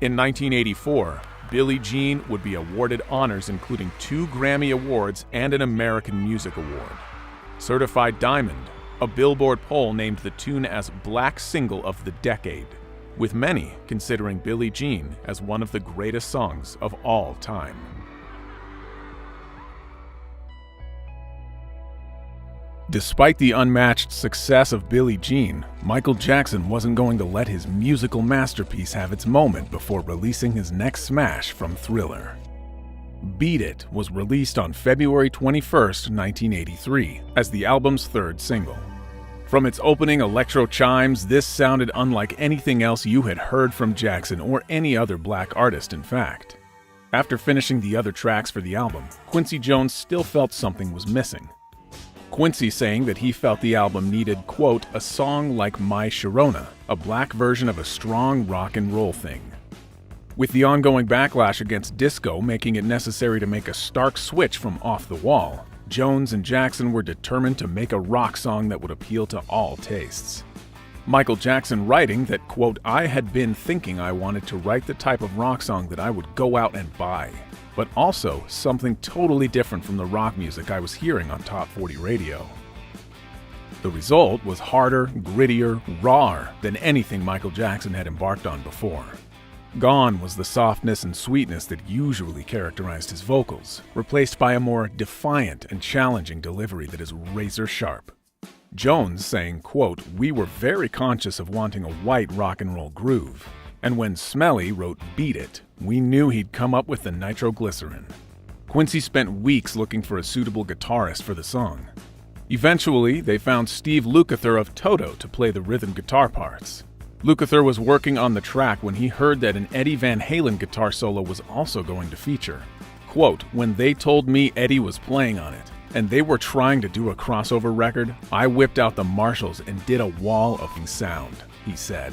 In 1984, Billie Jean would be awarded honors including 2 Grammy Awards and an American Music Award. Certified Diamond, a Billboard poll named the tune as Black Single of the Decade, with many considering Billie Jean as one of the greatest songs of all time. Despite the unmatched success of Billie Jean, Michael Jackson wasn't going to let his musical masterpiece have its moment before releasing his next smash from Thriller. Beat It was released on February 21st, 1983, as the album's third single. From its opening electro chimes, this sounded unlike anything else you had heard from Jackson or any other black artist, in fact. After finishing the other tracks for the album, Quincy Jones still felt something was missing. Quincy saying that he felt the album needed, quote, a song like My Sharona, a black version of a strong rock and roll thing. With the ongoing backlash against disco making it necessary to make a stark switch from Off the Wall, Jones and Jackson were determined to make a rock song that would appeal to all tastes. Michael Jackson writing that, quote, I had been thinking I wanted to write the type of rock song that I would go out and buy, but also something totally different from the rock music I was hearing on Top 40 radio. The result was harder, grittier, rawer than anything Michael Jackson had embarked on before. Gone was the softness and sweetness that usually characterized his vocals, replaced by a more defiant and challenging delivery that is razor sharp. Jones saying, quote, we were very conscious of wanting a white rock and roll groove, and when Smelly wrote Beat It, we knew he'd come up with the nitroglycerin. Quincy spent weeks looking for a suitable guitarist for the song. Eventually, they found Steve Lukather of Toto to play the rhythm guitar parts. Lukather was working on the track when he heard that an Eddie Van Halen guitar solo was also going to feature. Quote, when they told me Eddie was playing on it, and they were trying to do a crossover record, I whipped out the Marshalls and did a wall of sound, he said.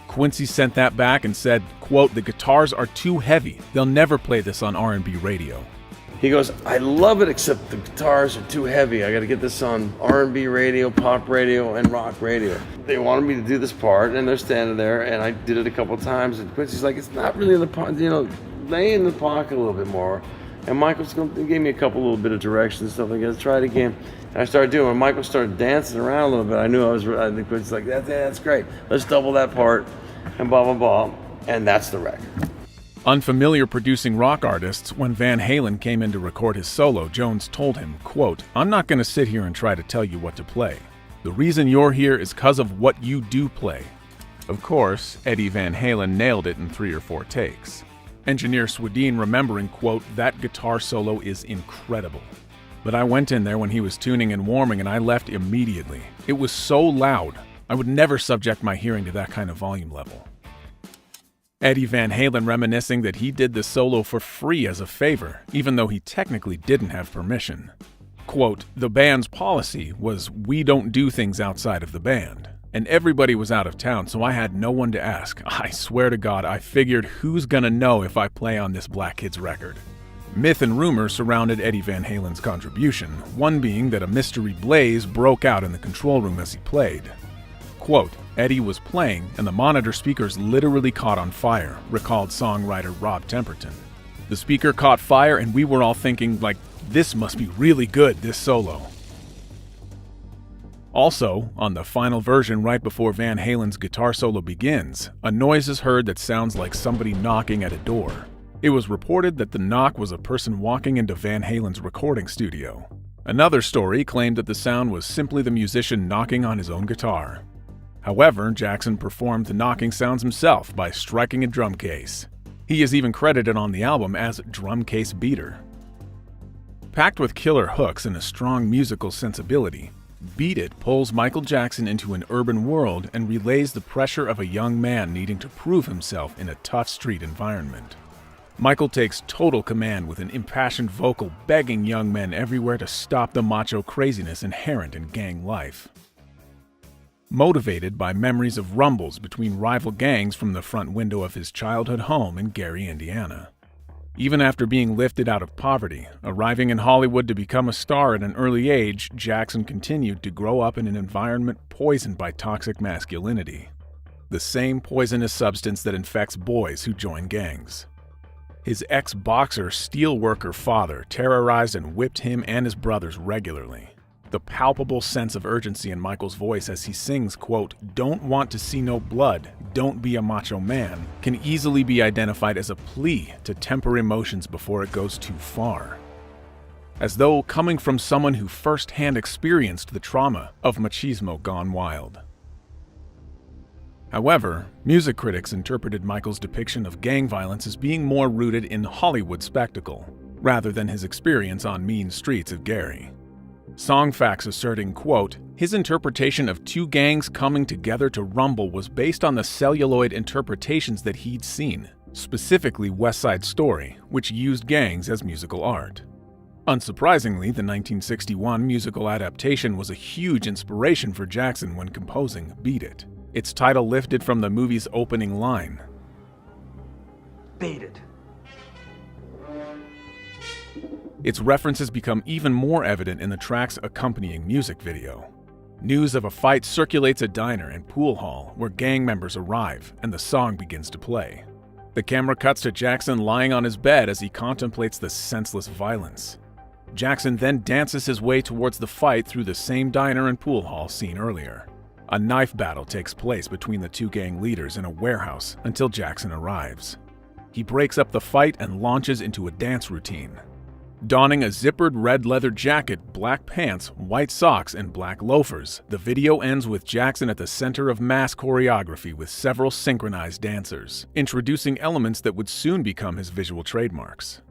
Quincy sent that back and said, quote, the guitars are too heavy. They'll never play this on R&B radio. He goes, I love it, except the guitars are too heavy. I got to get this on R&B radio, pop radio, and rock radio. They wanted me to do this part, and they're standing there, and I did it a couple of times, and Quincy's like, it's not really in the pocket, lay in the pocket a little bit more. And Michael gave me a couple little bit of directions and stuff like that. Let's try it again. And I started doing it. When Michael started dancing around a little bit, I knew I think Quincy's like, that's great. Let's double that part, and blah, blah, blah. And that's the record. Unfamiliar producing rock artists, when Van Halen came in to record his solo, Jones told him, quote, I'm not going to sit here and try to tell you what to play. The reason you're here is because of what you do play. Of course, Eddie Van Halen nailed it in 3 or 4 takes. Engineer Swedeen remembering, quote, that guitar solo is incredible. But I went in there when he was tuning and warming and I left immediately. It was so loud. I would never subject my hearing to that kind of volume level. Eddie Van Halen reminiscing that he did the solo for free as a favor, even though he technically didn't have permission. Quote, the band's policy was we don't do things outside of the band. And everybody was out of town, so I had no one to ask. I swear to God, I figured who's gonna know if I play on this Black Kids record? Myth and rumor surrounded Eddie Van Halen's contribution, one being that a mystery blaze broke out in the control room as he played. Quote, Eddie was playing and the monitor speakers literally caught on fire, recalled songwriter Rob Temperton. The speaker caught fire and we were all thinking, like, this must be really good, this solo. Also, on the final version right before Van Halen's guitar solo begins, a noise is heard that sounds like somebody knocking at a door. It was reported that the knock was a person walking into Van Halen's recording studio. Another story claimed that the sound was simply the musician knocking on his own guitar. However, Jackson performed the knocking sounds himself by striking a drum case. He is even credited on the album as drum case beater. Packed with killer hooks and a strong musical sensibility, Beat It pulls Michael Jackson into an urban world and relays the pressure of a young man needing to prove himself in a tough street environment. Michael takes total command with an impassioned vocal begging young men everywhere to stop the macho craziness inherent in gang life. Motivated by memories of rumbles between rival gangs from the front window of his childhood home in Gary, Indiana. Even after being lifted out of poverty, arriving in Hollywood to become a star at an early age, Jackson continued to grow up in an environment poisoned by toxic masculinity, the same poisonous substance that infects boys who join gangs. His ex-boxer, steelworker father terrorized and whipped him and his brothers regularly. The palpable sense of urgency in Michael's voice as he sings, quote, "Don't want to see no blood, don't be a macho man," can easily be identified as a plea to temper emotions before it goes too far. As though coming from someone who firsthand experienced the trauma of machismo gone wild. However, music critics interpreted Michael's depiction of gang violence as being more rooted in Hollywood spectacle, rather than his experience on mean streets of Gary. Songfacts asserting, quote, his interpretation of two gangs coming together to rumble was based on the celluloid interpretations that he'd seen, specifically West Side Story, which used gangs as musical art. Unsurprisingly, the 1961 musical adaptation was a huge inspiration for Jackson when composing Beat It. Its title lifted from the movie's opening line. Beat it. Its references become even more evident in the track's accompanying music video. News of a fight circulates a diner and pool hall where gang members arrive, and the song begins to play. The camera cuts to Jackson lying on his bed as he contemplates the senseless violence. Jackson then dances his way towards the fight through the same diner and pool hall seen earlier. A knife battle takes place between the two gang leaders in a warehouse until Jackson arrives. He breaks up the fight and launches into a dance routine. Donning a zippered red leather jacket, black pants, white socks, and black loafers, the video ends with Jackson at the center of mass choreography with several synchronized dancers, introducing elements that would soon become his visual trademarks.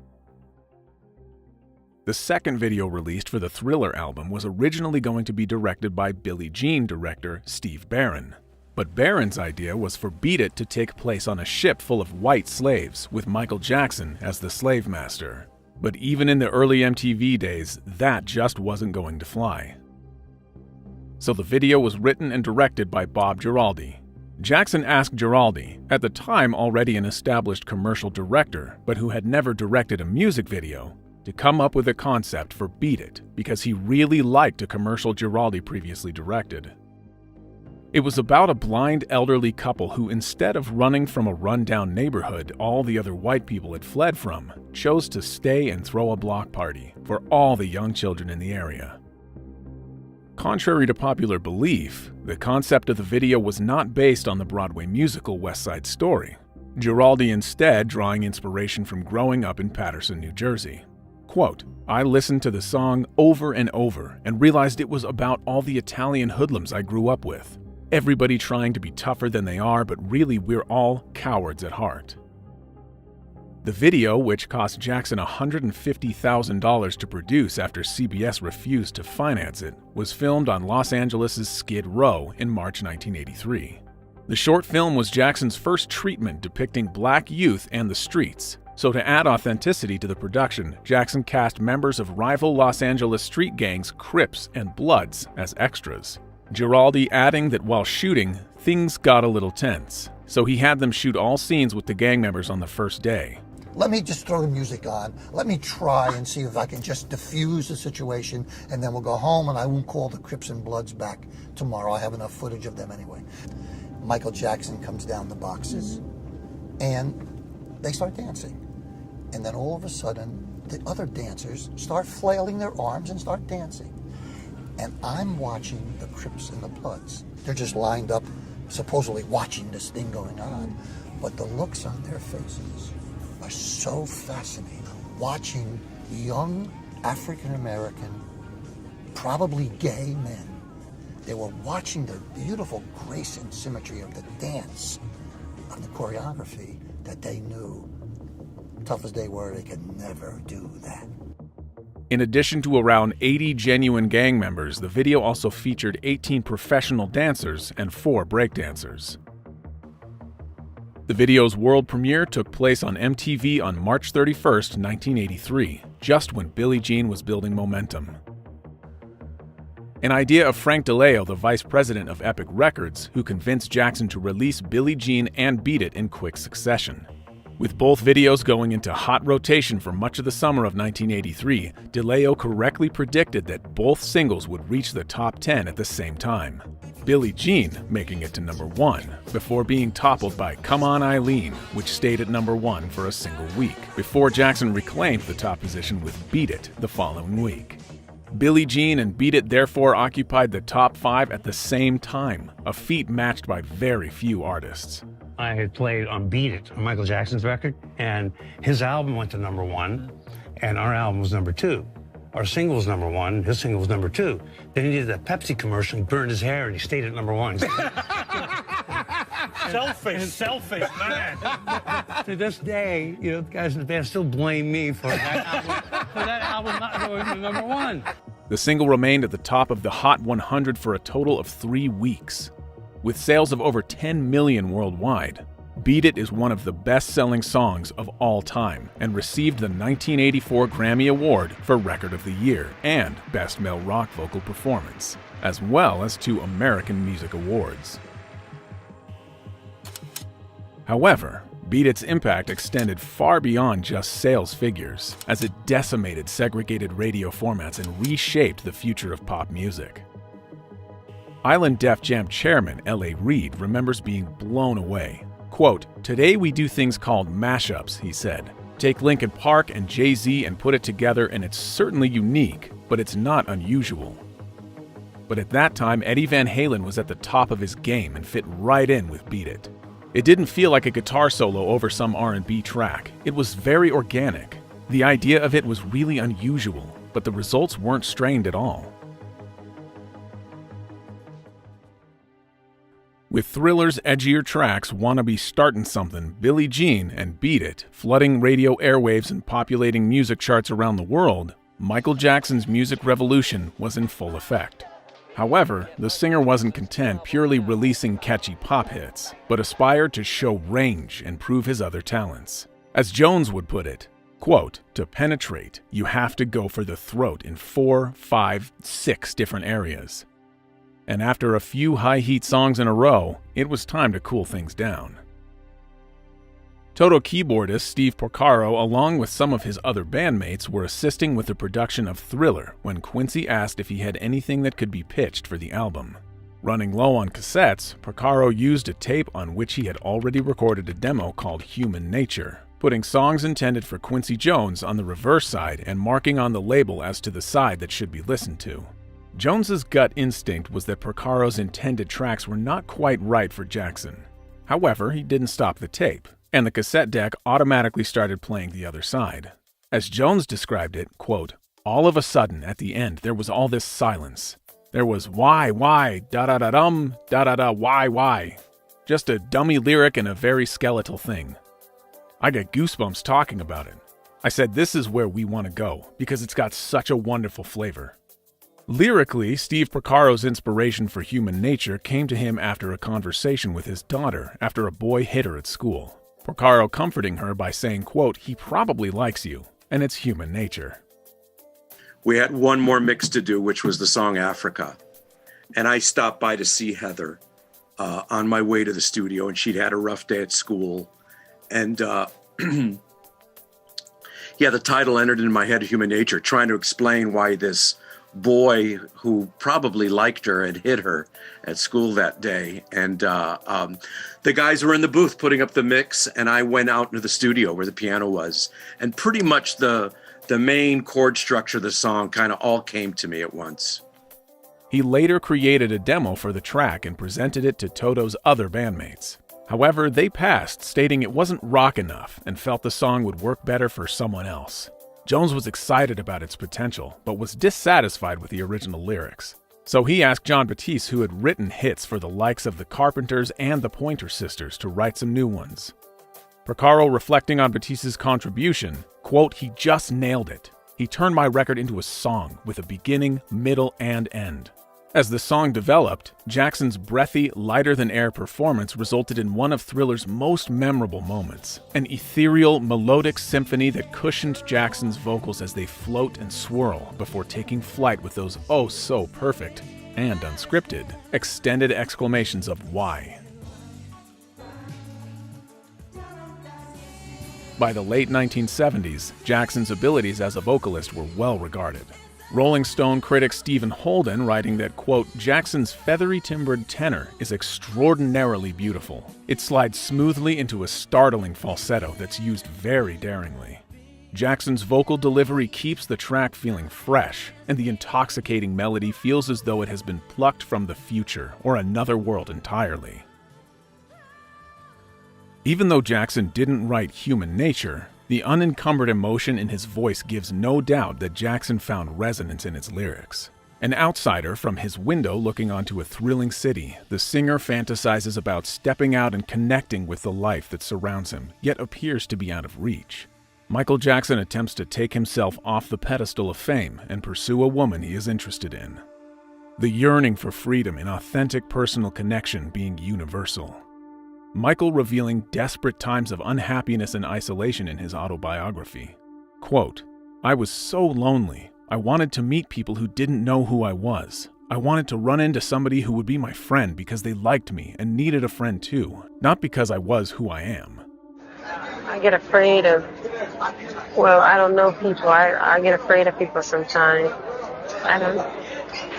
The second video released for the Thriller album was originally going to be directed by Billie Jean director Steve Barron. But Barron's idea was for Beat It to take place on a ship full of white slaves, with Michael Jackson as the slave master. But even in the early MTV days, that just wasn't going to fly. So the video was written and directed by Bob Giraldi. Jackson asked Giraldi, at the time already an established commercial director, but who had never directed a music video, to come up with a concept for Beat It because he really liked a commercial Giraldi previously directed. It was about a blind elderly couple who, instead of running from a rundown neighborhood all the other white people had fled from, chose to stay and throw a block party for all the young children in the area. Contrary to popular belief, the concept of the video was not based on the Broadway musical West Side Story, Giraldi instead drawing inspiration from growing up in Paterson, New Jersey. Quote, I listened to the song over and over and realized it was about all the Italian hoodlums I grew up with. Everybody trying to be tougher than they are, but really we're all cowards at heart. The video, which cost Jackson $150,000 to produce after CBS refused to finance it, was filmed on Los Angeles' Skid Row in March 1983. The short film was Jackson's first treatment depicting black youth and the streets. So to add authenticity to the production, Jackson cast members of rival Los Angeles street gangs Crips and Bloods as extras. Giraldi adding that while shooting, things got a little tense, so he had them shoot all scenes with the gang members on the first day. Let me just throw the music on. Let me try and see if I can just diffuse the situation, and then we'll go home and I won't call the Crips and Bloods back tomorrow. I have enough footage of them anyway. Michael Jackson comes down the boxes, and they start dancing. And then all of a sudden, the other dancers start flailing their arms and start dancing. And I'm watching the Crips and the Bloods. They're just lined up, supposedly watching this thing going on. But the looks on their faces are so fascinating. Watching young African-American, probably gay men. They were watching the beautiful grace and symmetry of the dance, of the choreography that they knew. Tough as they were, they could never do that. In addition to around 80 genuine gang members, the video also featured 18 professional dancers and 4 breakdancers. The video's world premiere took place on MTV on March 31st, 1983, just when Billie Jean was building momentum. An idea of Frank DeLeo, the vice president of Epic Records, who convinced Jackson to release Billie Jean and Beat It in quick succession. With both videos going into hot rotation for much of the summer of 1983, DeLeo correctly predicted that both singles would reach the top 10 at the same time. Billie Jean making it to number 1, before being toppled by Come On Eileen, which stayed at number 1 for a single week, before Jackson reclaimed the top position with Beat It the following week. Billie Jean and Beat It therefore occupied the top 5 at the same time, a feat matched by very few artists. I had played on Beat It, on Michael Jackson's record, and his album went to number 1, and our album was number 2. Our single was number 1, his single was number 2. Then he did that Pepsi commercial, he burned his hair, and he stayed at number 1. Selfish, man. To this day, the guys in the band still blame me for that album not going to number one. The single remained at the top of the Hot 100 for a total of 3 weeks. With sales of over 10 million worldwide, Beat It is one of the best-selling songs of all time and received the 1984 Grammy Award for Record of the Year and Best Male Rock Vocal Performance, as well as 2 American Music Awards. However, Beat It's impact extended far beyond just sales figures, as it decimated segregated radio formats and reshaped the future of pop music. Island Def Jam chairman L.A. Reid remembers being blown away. Quote, "Today we do things called mashups," he said. "Take Linkin Park and Jay-Z and put it together and it's certainly unique, but it's not unusual." But at that time, Eddie Van Halen was at the top of his game and fit right in with Beat It. It didn't feel like a guitar solo over some R&B track. It was very organic. The idea of it was really unusual, but the results weren't strained at all. With Thriller's edgier tracks Wanna Be Startin' Something, Billie Jean, and Beat It flooding radio airwaves and populating music charts around the world, Michael Jackson's music revolution was in full effect. However, the singer wasn't content purely releasing catchy pop hits, but aspired to show range and prove his other talents. As Jones would put it, quote, "To penetrate, you have to go for the throat in 4, 5, 6 different areas." And after a few high-heat songs in a row, it was time to cool things down. Toto keyboardist Steve Porcaro, along with some of his other bandmates, were assisting with the production of Thriller when Quincy asked if he had anything that could be pitched for the album. Running low on cassettes, Porcaro used a tape on which he had already recorded a demo called Human Nature, putting songs intended for Quincy Jones on the reverse side and marking on the label as to the side that should be listened to. Jones's gut instinct was that Porcaro's intended tracks were not quite right for Jackson. However, he didn't stop the tape, and the cassette deck automatically started playing the other side. As Jones described it, quote, "All of a sudden, at the end, there was all this silence. There was why, da-da-da-dum, da-da-da, why. Just a dummy lyric and a very skeletal thing. I got goosebumps talking about it. I said this is where we want to go, because it's got such a wonderful flavor." Lyrically, Steve Porcaro's inspiration for Human Nature came to him after a conversation with his daughter after a boy hit her at school. Porcaro comforting her by saying, quote, "He probably likes you, and it's human nature." We had one more mix to do, which was the song Africa. And I stopped by to see Heather on my way to the studio, and she'd had a rough day at school. And yeah, the title entered into my head, Human Nature, trying to explain why this boy who probably liked her had hit her at school that day. And the guys were in the booth putting up the mix, and I went out into the studio where the piano was. And pretty much the main chord structure of the song kind of all came to me at once. He later created a demo for the track and presented it to Toto's other bandmates. However, they passed, stating it wasn't rock enough and felt the song would work better for someone else. Jones was excited about its potential, but was dissatisfied with the original lyrics. So he asked Jon Batiste, who had written hits for the likes of the Carpenters and the Pointer Sisters, to write some new ones. Porcaro, reflecting on Batiste's contribution, quote, "He just nailed it. He turned my record into a song with a beginning, middle, and end." As the song developed, Jackson's breathy, lighter-than-air performance resulted in one of Thriller's most memorable moments, an ethereal, melodic symphony that cushioned Jackson's vocals as they float and swirl before taking flight with those oh-so-perfect, and unscripted, extended exclamations of why. By the late 1970s, Jackson's abilities as a vocalist were well regarded. Rolling Stone critic Stephen Holden writing that, quote, "Jackson's feathery-timbered tenor is extraordinarily beautiful. It slides smoothly into a startling falsetto that's used very daringly. Jackson's vocal delivery keeps the track feeling fresh, and the intoxicating melody feels as though it has been plucked from the future or another world entirely." Even though Jackson didn't write Human Nature, the unencumbered emotion in his voice gives no doubt that Jackson found resonance in its lyrics. An outsider from his window looking onto a thrilling city, the singer fantasizes about stepping out and connecting with the life that surrounds him, yet appears to be out of reach. Michael Jackson attempts to take himself off the pedestal of fame and pursue a woman he is interested in. The yearning for freedom and authentic personal connection being universal. Michael revealing desperate times of unhappiness and isolation in his autobiography. Quote, "I was so lonely. I wanted to meet people who didn't know who I was. I wanted to run into somebody who would be my friend because they liked me and needed a friend too, not because I was who I am." I get afraid of, well, I don't know people. I get afraid of people sometimes.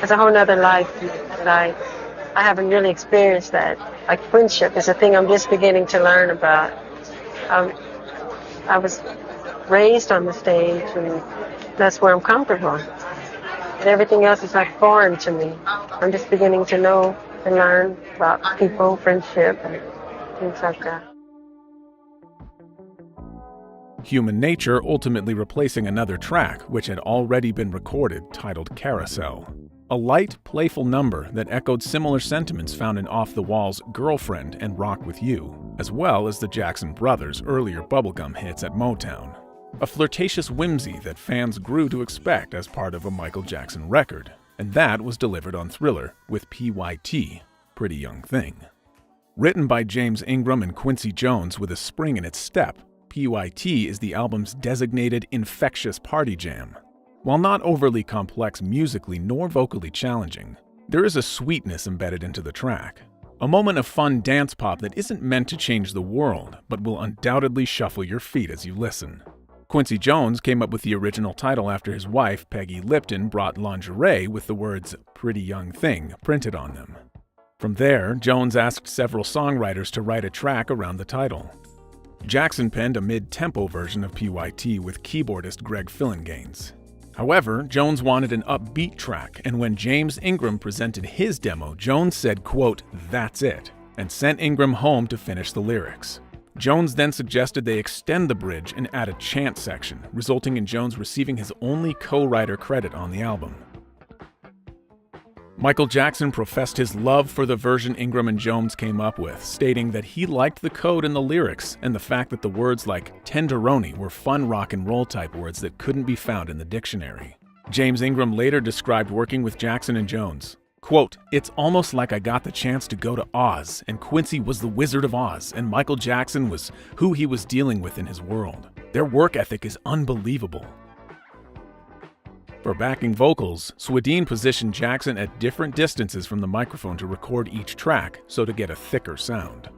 It's a whole nother life that I haven't really experienced that. Like friendship is a thing I'm just beginning to learn about. I was raised on the stage, and that's where I'm comfortable. And everything else is like foreign to me. I'm just beginning to know and learn about people, friendship, and things like that. Human Nature ultimately replacing another track which had already been recorded, titled Carousel. A light, playful number that echoed similar sentiments found in Off the Wall's Girlfriend and Rock With You, as well as the Jackson Brothers' earlier bubblegum hits at Motown. A flirtatious whimsy that fans grew to expect as part of a Michael Jackson record, and that was delivered on Thriller with PYT, Pretty Young Thing. Written by James Ingram and Quincy Jones with a spring in its step, PYT is the album's designated infectious party jam. While not overly complex musically nor vocally challenging, there is a sweetness embedded into the track. A moment of fun dance pop that isn't meant to change the world, but will undoubtedly shuffle your feet as you listen. Quincy Jones came up with the original title after his wife, Peggy Lipton, brought lingerie with the words "Pretty Young Thing" printed on them. From there, Jones asked several songwriters to write a track around the title. Jackson penned a mid-tempo version of PYT with keyboardist Greg Phillinganes. However, Jones wanted an upbeat track, and when James Ingram presented his demo, Jones said, quote, "That's it," and sent Ingram home to finish the lyrics. Jones then suggested they extend the bridge and add a chant section, resulting in Jones receiving his only co-writer credit on the album. Michael Jackson professed his love for the version Ingram and Jones came up with, stating that he liked the code in the lyrics and the fact that the words like tenderoni were fun rock and roll type words that couldn't be found in the dictionary. James Ingram later described working with Jackson and Jones. Quote, "It's almost like I got the chance to go to Oz, and Quincy was the Wizard of Oz, and Michael Jackson was who he was dealing with in his world. Their work ethic is unbelievable." For backing vocals, Swedien positioned Jackson at different distances from the microphone to record each track, so to get a thicker sound.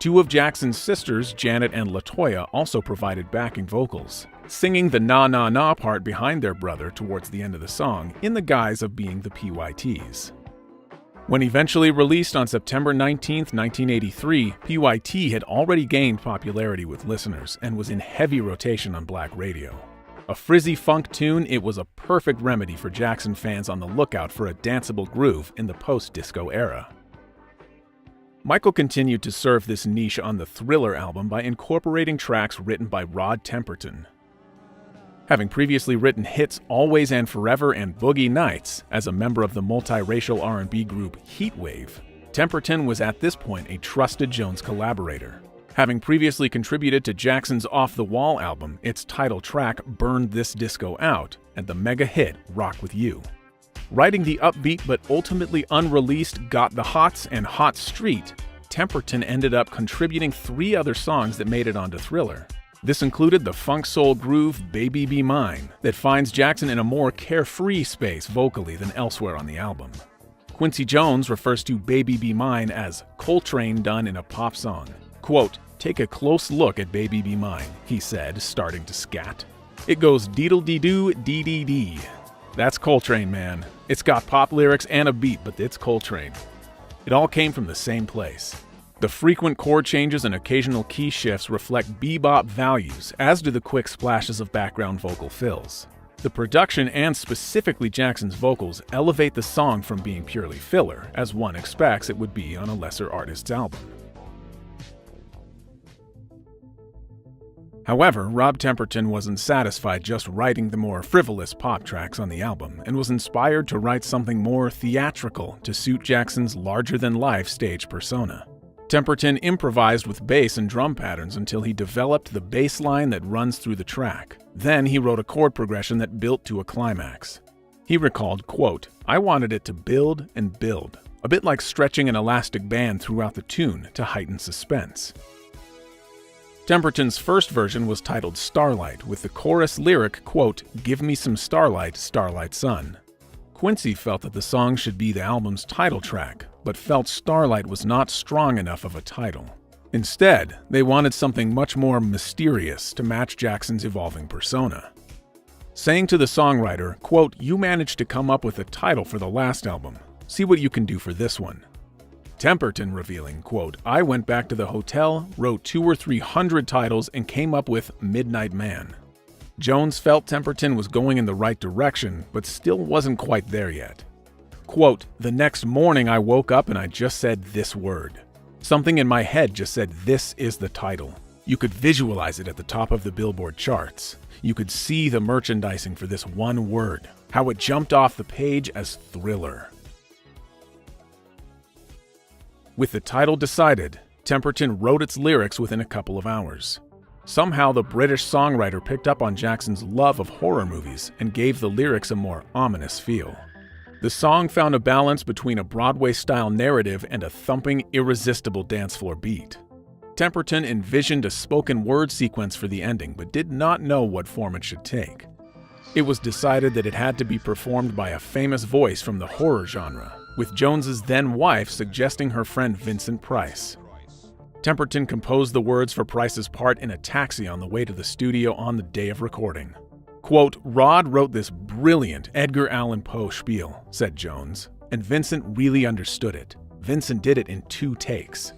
Two of Jackson's sisters, Janet and LaToya, also provided backing vocals, singing the na na na part behind their brother towards the end of the song in the guise of being the PYTs. When eventually released on September 19, 1983, PYT had already gained popularity with listeners and was in heavy rotation on black radio. A frizzy funk tune, it was a perfect remedy for Jackson fans on the lookout for a danceable groove in the post-disco era. Michael continued to serve this niche on the Thriller album by incorporating tracks written by Rod Temperton. Having previously written hits Always and Forever and Boogie Nights as a member of the multiracial R&B group Heatwave, Temperton was at this point a trusted Jones collaborator. Having previously contributed to Jackson's Off the Wall album, its title track Burned This Disco Out, and the mega hit Rock With You. Writing the upbeat but ultimately unreleased Got the Hots and Hot Street, Temperton ended up contributing 3 other songs that made it onto Thriller. This included the funk soul groove Baby Be Mine that finds Jackson in a more carefree space vocally than elsewhere on the album. Quincy Jones refers to Baby Be Mine as Coltrane done in a pop song. Quote, "Take a close look at Baby Be Mine," he said, starting to scat. "It goes deedle-dee-doo, dee-dee-dee. That's Coltrane, man. It's got pop lyrics and a beat, but it's Coltrane." It all came from the same place. The frequent chord changes and occasional key shifts reflect bebop values, as do the quick splashes of background vocal fills. The production and specifically Jackson's vocals elevate the song from being purely filler, as one expects it would be on a lesser artist's album. However, Rob Temperton wasn't satisfied just writing the more frivolous pop tracks on the album and was inspired to write something more theatrical to suit Jackson's larger-than-life stage persona. Temperton improvised with bass and drum patterns until he developed the bass line that runs through the track. Then he wrote a chord progression that built to a climax. He recalled, quote, "I wanted it to build and build, a bit like stretching an elastic band throughout the tune to heighten suspense." Temperton's first version was titled Starlight, with the chorus lyric, quote, "Give me some starlight, starlight sun." Quincy felt that the song should be the album's title track, but felt Starlight was not strong enough of a title. Instead, they wanted something much more mysterious to match Jackson's evolving persona. Saying to the songwriter, quote, "You managed to come up with a title for the last album. See what you can do for this one." Temperton revealing, quote, "I went back to the hotel, wrote 200 or 300 titles, and came up with Midnight Man." Jones felt Temperton was going in the right direction, but still wasn't quite there yet. Quote, "The next morning I woke up and I just said this word. Something in my head just said this is the title. You could visualize it at the top of the Billboard charts. You could see the merchandising for this one word, how it jumped off the page as Thriller." With the title decided, Temperton wrote its lyrics within a couple of hours. Somehow the British songwriter picked up on Jackson's love of horror movies and gave the lyrics a more ominous feel. The song found a balance between a Broadway-style narrative and a thumping, irresistible dance floor beat. Temperton envisioned a spoken word sequence for the ending, but did not know what form it should take. It was decided that it had to be performed by a famous voice from the horror genre, with Jones's then-wife suggesting her friend Vincent Price. Temperton composed the words for Price's part in a taxi on the way to the studio on the day of recording. Quote, "Rod wrote this brilliant Edgar Allan Poe spiel," said Jones, "and Vincent really understood it. Vincent did it in 2 takes.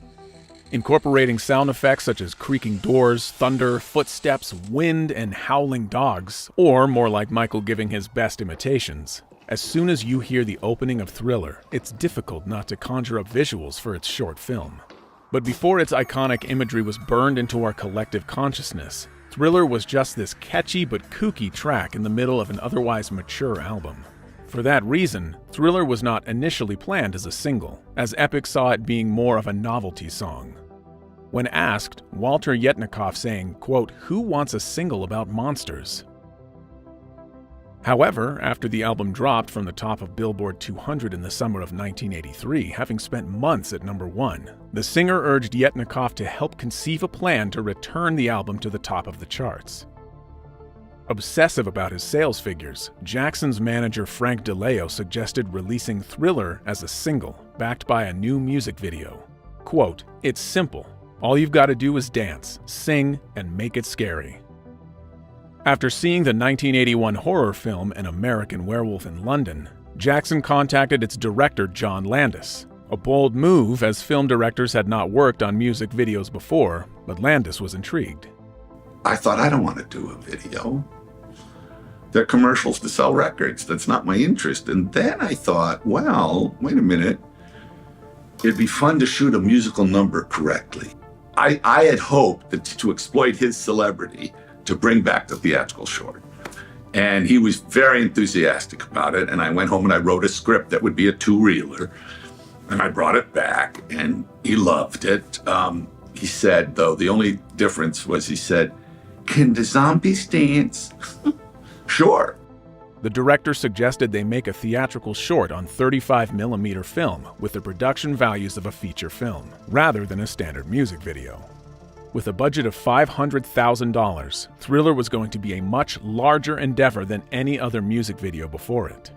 Incorporating sound effects such as creaking doors, thunder, footsteps, wind, and howling dogs, or more like Michael giving his best imitations. As soon as you hear the opening of Thriller, it's difficult not to conjure up visuals for its short film. But before its iconic imagery was burned into our collective consciousness, Thriller was just this catchy but kooky track in the middle of an otherwise mature album. For that reason, Thriller was not initially planned as a single, as Epic saw it being more of a novelty song. When asked, Walter Yetnikoff saying, quote, "Who wants a single about monsters?" However, after the album dropped from the top of Billboard 200 in the summer of 1983, having spent months at number 1, the singer urged Yetnikoff to help conceive a plan to return the album to the top of the charts. Obsessive about his sales figures, Jackson's manager Frank DeLeo suggested releasing Thriller as a single, backed by a new music video. Quote, "It's simple. All you've got to do is dance, sing, and make it scary." After seeing the 1981 horror film An American Werewolf in London, Jackson contacted its director John Landis. A bold move, as film directors had not worked on music videos before, but Landis was intrigued. I thought, I don't want to do a video. They're commercials to sell records. That's not my interest. And then I thought, well, wait a minute. It'd be fun to shoot a musical number correctly. I had hoped that to exploit his celebrity to bring back the theatrical short. And he was very enthusiastic about it. And I went home and I wrote a script that would be a 2-reeler. And I brought it back and he loved it. He said, though, the only difference was he said, "Can the zombies dance?" Sure. The director suggested they make a theatrical short on 35mm film with the production values of a feature film, rather than a standard music video. With a budget of $500,000, Thriller was going to be a much larger endeavor than any other music video before it.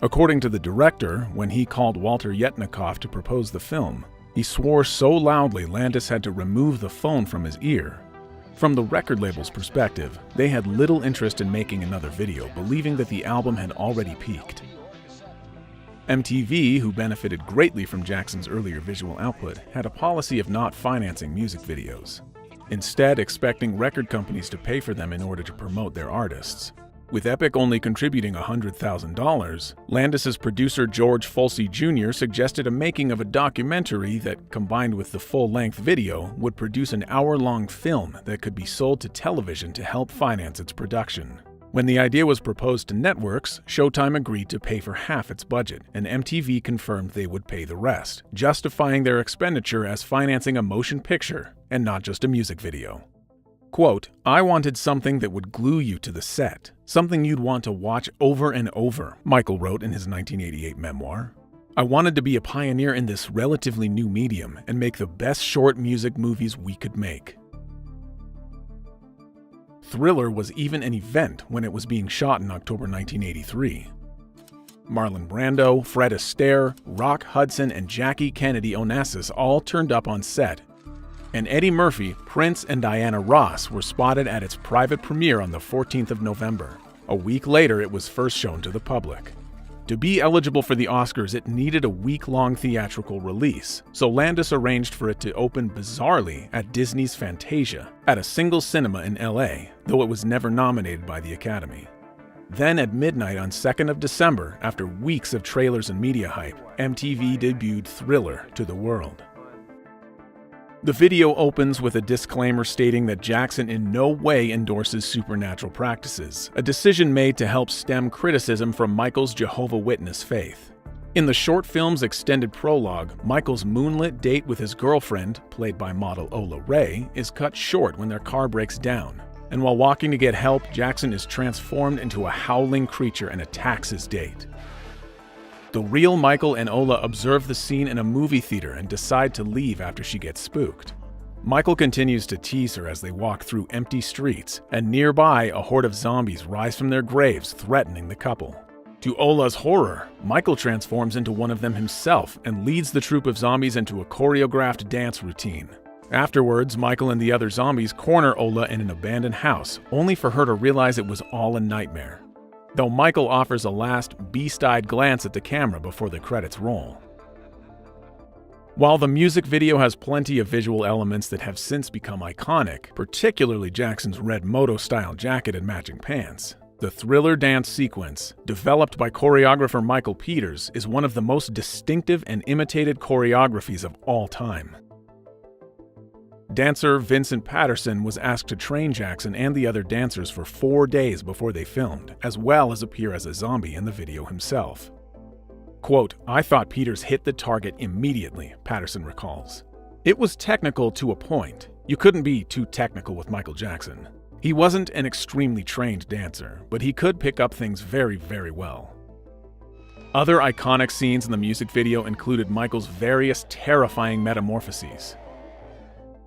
According to the director, when he called Walter Yetnikoff to propose the film, he swore so loudly Landis had to remove the phone from his ear. From the record label's perspective, they had little interest in making another video, believing that the album had already peaked. MTV, who benefited greatly from Jackson's earlier visual output, had a policy of not financing music videos, instead expecting record companies to pay for them in order to promote their artists. With Epic only contributing $100,000, Landis's producer George Folsey Jr. suggested a making of a documentary that, combined with the full-length video, would produce an hour-long film that could be sold to television to help finance its production. When the idea was proposed to networks, Showtime agreed to pay for half its budget, and MTV confirmed they would pay the rest, justifying their expenditure as financing a motion picture and not just a music video. Quote, "I wanted something that would glue you to the set, something you'd want to watch over and over," Michael wrote in his 1988 memoir. "I wanted to be a pioneer in this relatively new medium and make the best short music movies we could make." Thriller was even an event when it was being shot in October 1983. Marlon Brando, Fred Astaire, Rock Hudson, and Jackie Kennedy Onassis all turned up on set, and Eddie Murphy, Prince, and Diana Ross were spotted at its private premiere on the 14th of November. A week later, it was first shown to the public. To be eligible for the Oscars, it needed a week-long theatrical release, so Landis arranged for it to open bizarrely at Disney's Fantasia, at a single cinema in LA, though it was never nominated by the Academy. Then at midnight on 2nd of December, after weeks of trailers and media hype, MTV debuted Thriller to the world. The video opens with a disclaimer stating that Jackson in no way endorses supernatural practices, a decision made to help stem criticism from Michael's Jehovah's Witness faith. In the short film's extended prologue, Michael's moonlit date with his girlfriend, played by model Ola Ray, is cut short when their car breaks down. And while walking to get help, Jackson is transformed into a howling creature and attacks his date. The real Michael and Ola observe the scene in a movie theater and decide to leave after she gets spooked. Michael continues to tease her as they walk through empty streets, and nearby, a horde of zombies rise from their graves, threatening the couple. To Ola's horror, Michael transforms into one of them himself and leads the troop of zombies into a choreographed dance routine. Afterwards, Michael and the other zombies corner Ola in an abandoned house, only for her to realize it was all a nightmare, though Michael offers a last beast-eyed glance at the camera before the credits roll. While the music video has plenty of visual elements that have since become iconic, particularly Jackson's red moto-style jacket and matching pants, the Thriller dance sequence, developed by choreographer Michael Peters, is one of the most distinctive and imitated choreographies of all time. Dancer Vincent Patterson was asked to train Jackson and the other dancers for 4 days before they filmed, as well as appear as a zombie in the video himself. Quote, "I thought Peters hit the target immediately," Patterson recalls. "It was technical to a point. You couldn't be too technical with Michael Jackson. He wasn't an extremely trained dancer, but he could pick up things very, very well." Other iconic scenes in the music video included Michael's various terrifying metamorphoses.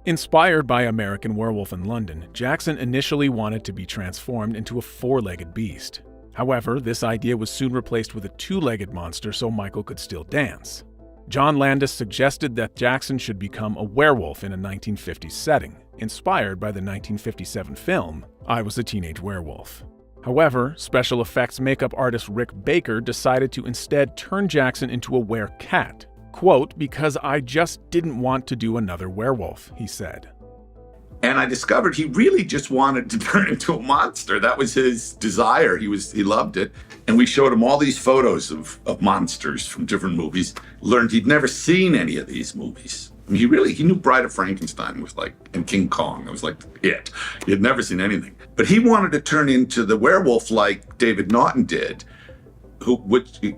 Inspired by American Werewolf in London, Jackson initially wanted to be transformed into a 4-legged beast. However, this idea was soon replaced with a 2-legged monster so Michael could still dance. John Landis suggested that Jackson should become a werewolf in a 1950s setting, inspired by the 1957 film I Was a Teenage Werewolf. However, special effects makeup artist Rick Baker decided to instead turn Jackson into a werecat. Quote, "Because I just didn't want to do another werewolf," he said. And I discovered he really just wanted to turn into a monster. That was his desire. He loved it. And we showed him all these photos of monsters from different movies. Learned he'd never seen any of these movies. I mean, he knew Bride of Frankenstein was like, and King Kong. It was like it. He had never seen anything. But he wanted to turn into the werewolf like David Naughton did,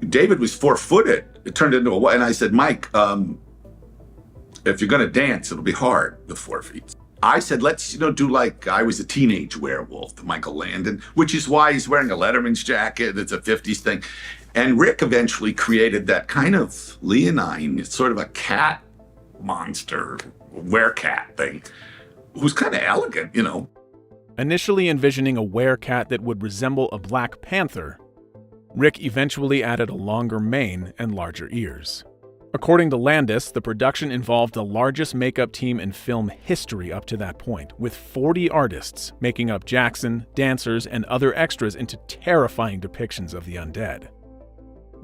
David was 4-footed. It turned into a, and I said, "Mike, if you're gonna dance, it'll be hard with 4 feet." I said, let's do like I Was a Teenage Werewolf, the Michael Landon, which is why he's wearing a Letterman's jacket. It's a 50s thing. And Rick eventually created that kind of leonine, it's sort of a cat monster, werecat thing, who's kind of elegant, Initially envisioning a werecat that would resemble a Black Panther, Rick eventually added a longer mane and larger ears. According to Landis, the production involved the largest makeup team in film history up to that point, with 40 artists making up Jackson, dancers, and other extras into terrifying depictions of the undead.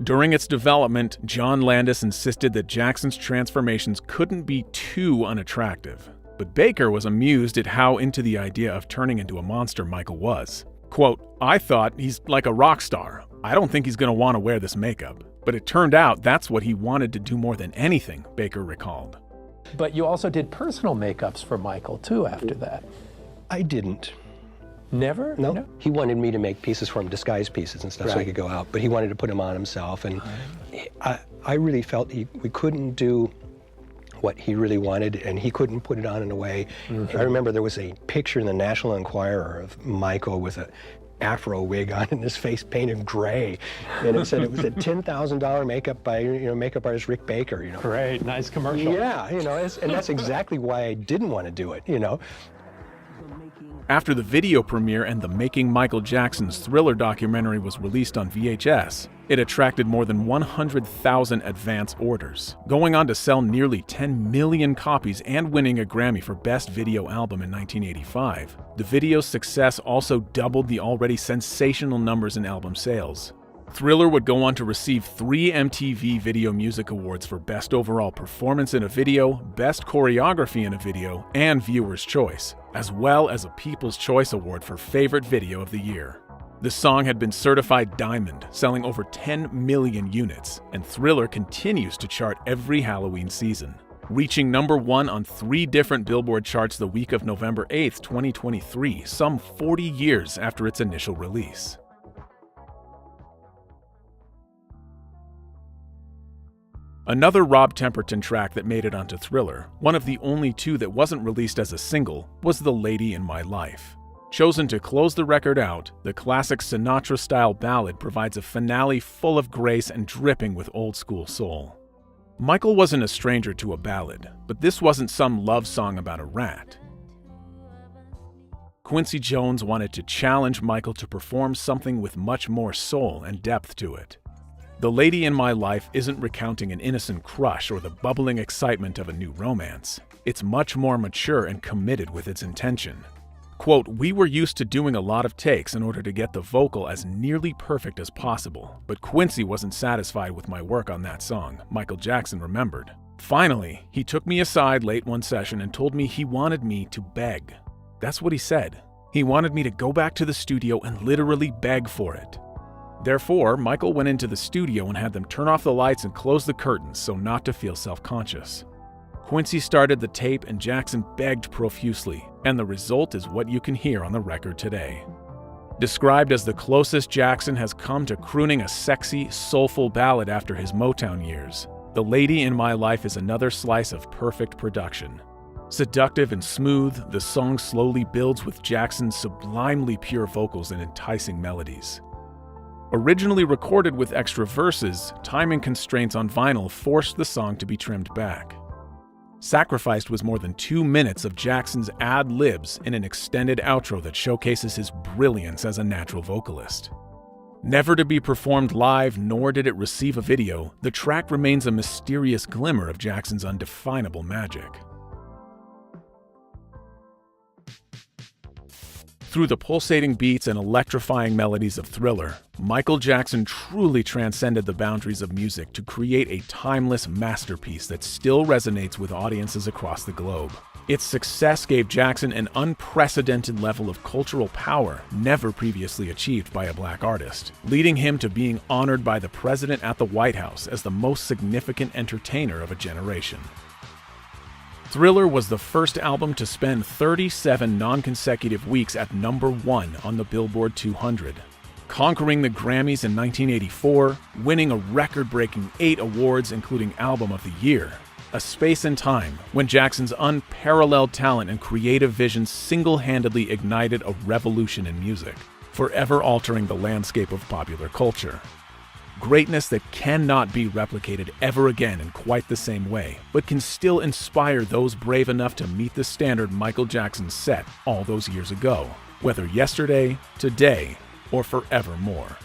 During its development, John Landis insisted that Jackson's transformations couldn't be too unattractive, but Baker was amused at how into the idea of turning into a monster Michael was. Quote, "I thought he's like a rock star. I don't think he's going to want to wear this makeup. But it turned out that's what he wanted to do more than anything," Baker recalled. But you also did personal makeups for Michael, too, after that. I didn't. Never? No. He wanted me to make pieces for him, disguise pieces and stuff, so he could go out. But he wanted to put them on himself. And I really felt we couldn't do what he really wanted, and he couldn't put it on in a way. I remember there was a picture in the National Enquirer of Michael with a afro wig on and his face painted gray, and it said it was a $10,000 makeup by makeup artist Rick Baker. Great, nice commercial. Yeah, and that's exactly why I didn't want to do it. After the video premiere and the Making Michael Jackson's Thriller documentary was released on VHS, it attracted more than 100,000 advance orders, going on to sell nearly 10 million copies and winning a Grammy for Best Video Album in 1985. The video's success also doubled the already sensational numbers in album sales. Thriller would go on to receive 3 MTV Video Music Awards for Best Overall Performance in a Video, Best Choreography in a Video, and Viewer's Choice, as well as a People's Choice Award for Favorite Video of the Year. The song had been certified diamond, selling over 10 million units, and Thriller continues to chart every Halloween season, reaching #1 on 3 different Billboard charts the week of November 8, 2023, some 40 years after its initial release. Another Rob Temperton track that made it onto Thriller, one of the only 2 that wasn't released as a single, was The Lady in My Life. Chosen to close the record out, the classic Sinatra-style ballad provides a finale full of grace and dripping with old-school soul. Michael wasn't a stranger to a ballad, but this wasn't some love song about a rat. Quincy Jones wanted to challenge Michael to perform something with much more soul and depth to it. The Lady in My Life isn't recounting an innocent crush or the bubbling excitement of a new romance. It's much more mature and committed with its intention. Quote, "We were used to doing a lot of takes in order to get the vocal as nearly perfect as possible, but Quincy wasn't satisfied with my work on that song," Michael Jackson remembered. "Finally, he took me aside late one session and told me he wanted me to beg. That's what he said. He wanted me to go back to the studio and literally beg for it. Therefore, Michael went into the studio and had them turn off the lights and close the curtains so not to feel self-conscious. Quincy started the tape and Jackson begged profusely, and the result is what you can hear on the record today. Described as the closest Jackson has come to crooning a sexy, soulful ballad after his Motown years, The Lady in My Life is another slice of perfect production. Seductive and smooth, the song slowly builds with Jackson's sublimely pure vocals and enticing melodies. Originally recorded with extra verses, timing constraints on vinyl forced the song to be trimmed back. Sacrificed was more than 2 minutes of Jackson's ad-libs in an extended outro that showcases his brilliance as a natural vocalist. Never to be performed live, nor did it receive a video, the track remains a mysterious glimmer of Jackson's undefinable magic. Through the pulsating beats and electrifying melodies of Thriller, Michael Jackson truly transcended the boundaries of music to create a timeless masterpiece that still resonates with audiences across the globe. Its success gave Jackson an unprecedented level of cultural power never previously achieved by a black artist, leading him to being honored by the president at the White House as the most significant entertainer of a generation. Thriller was the first album to spend 37 non-consecutive weeks at #1 on the Billboard 200, conquering the Grammys in 1984, winning a record-breaking 8 awards including Album of the Year, a space and time when Jackson's unparalleled talent and creative vision single-handedly ignited a revolution in music, forever altering the landscape of popular culture. Greatness that cannot be replicated ever again in quite the same way, but can still inspire those brave enough to meet the standard Michael Jackson set all those years ago, whether yesterday, today, or forevermore.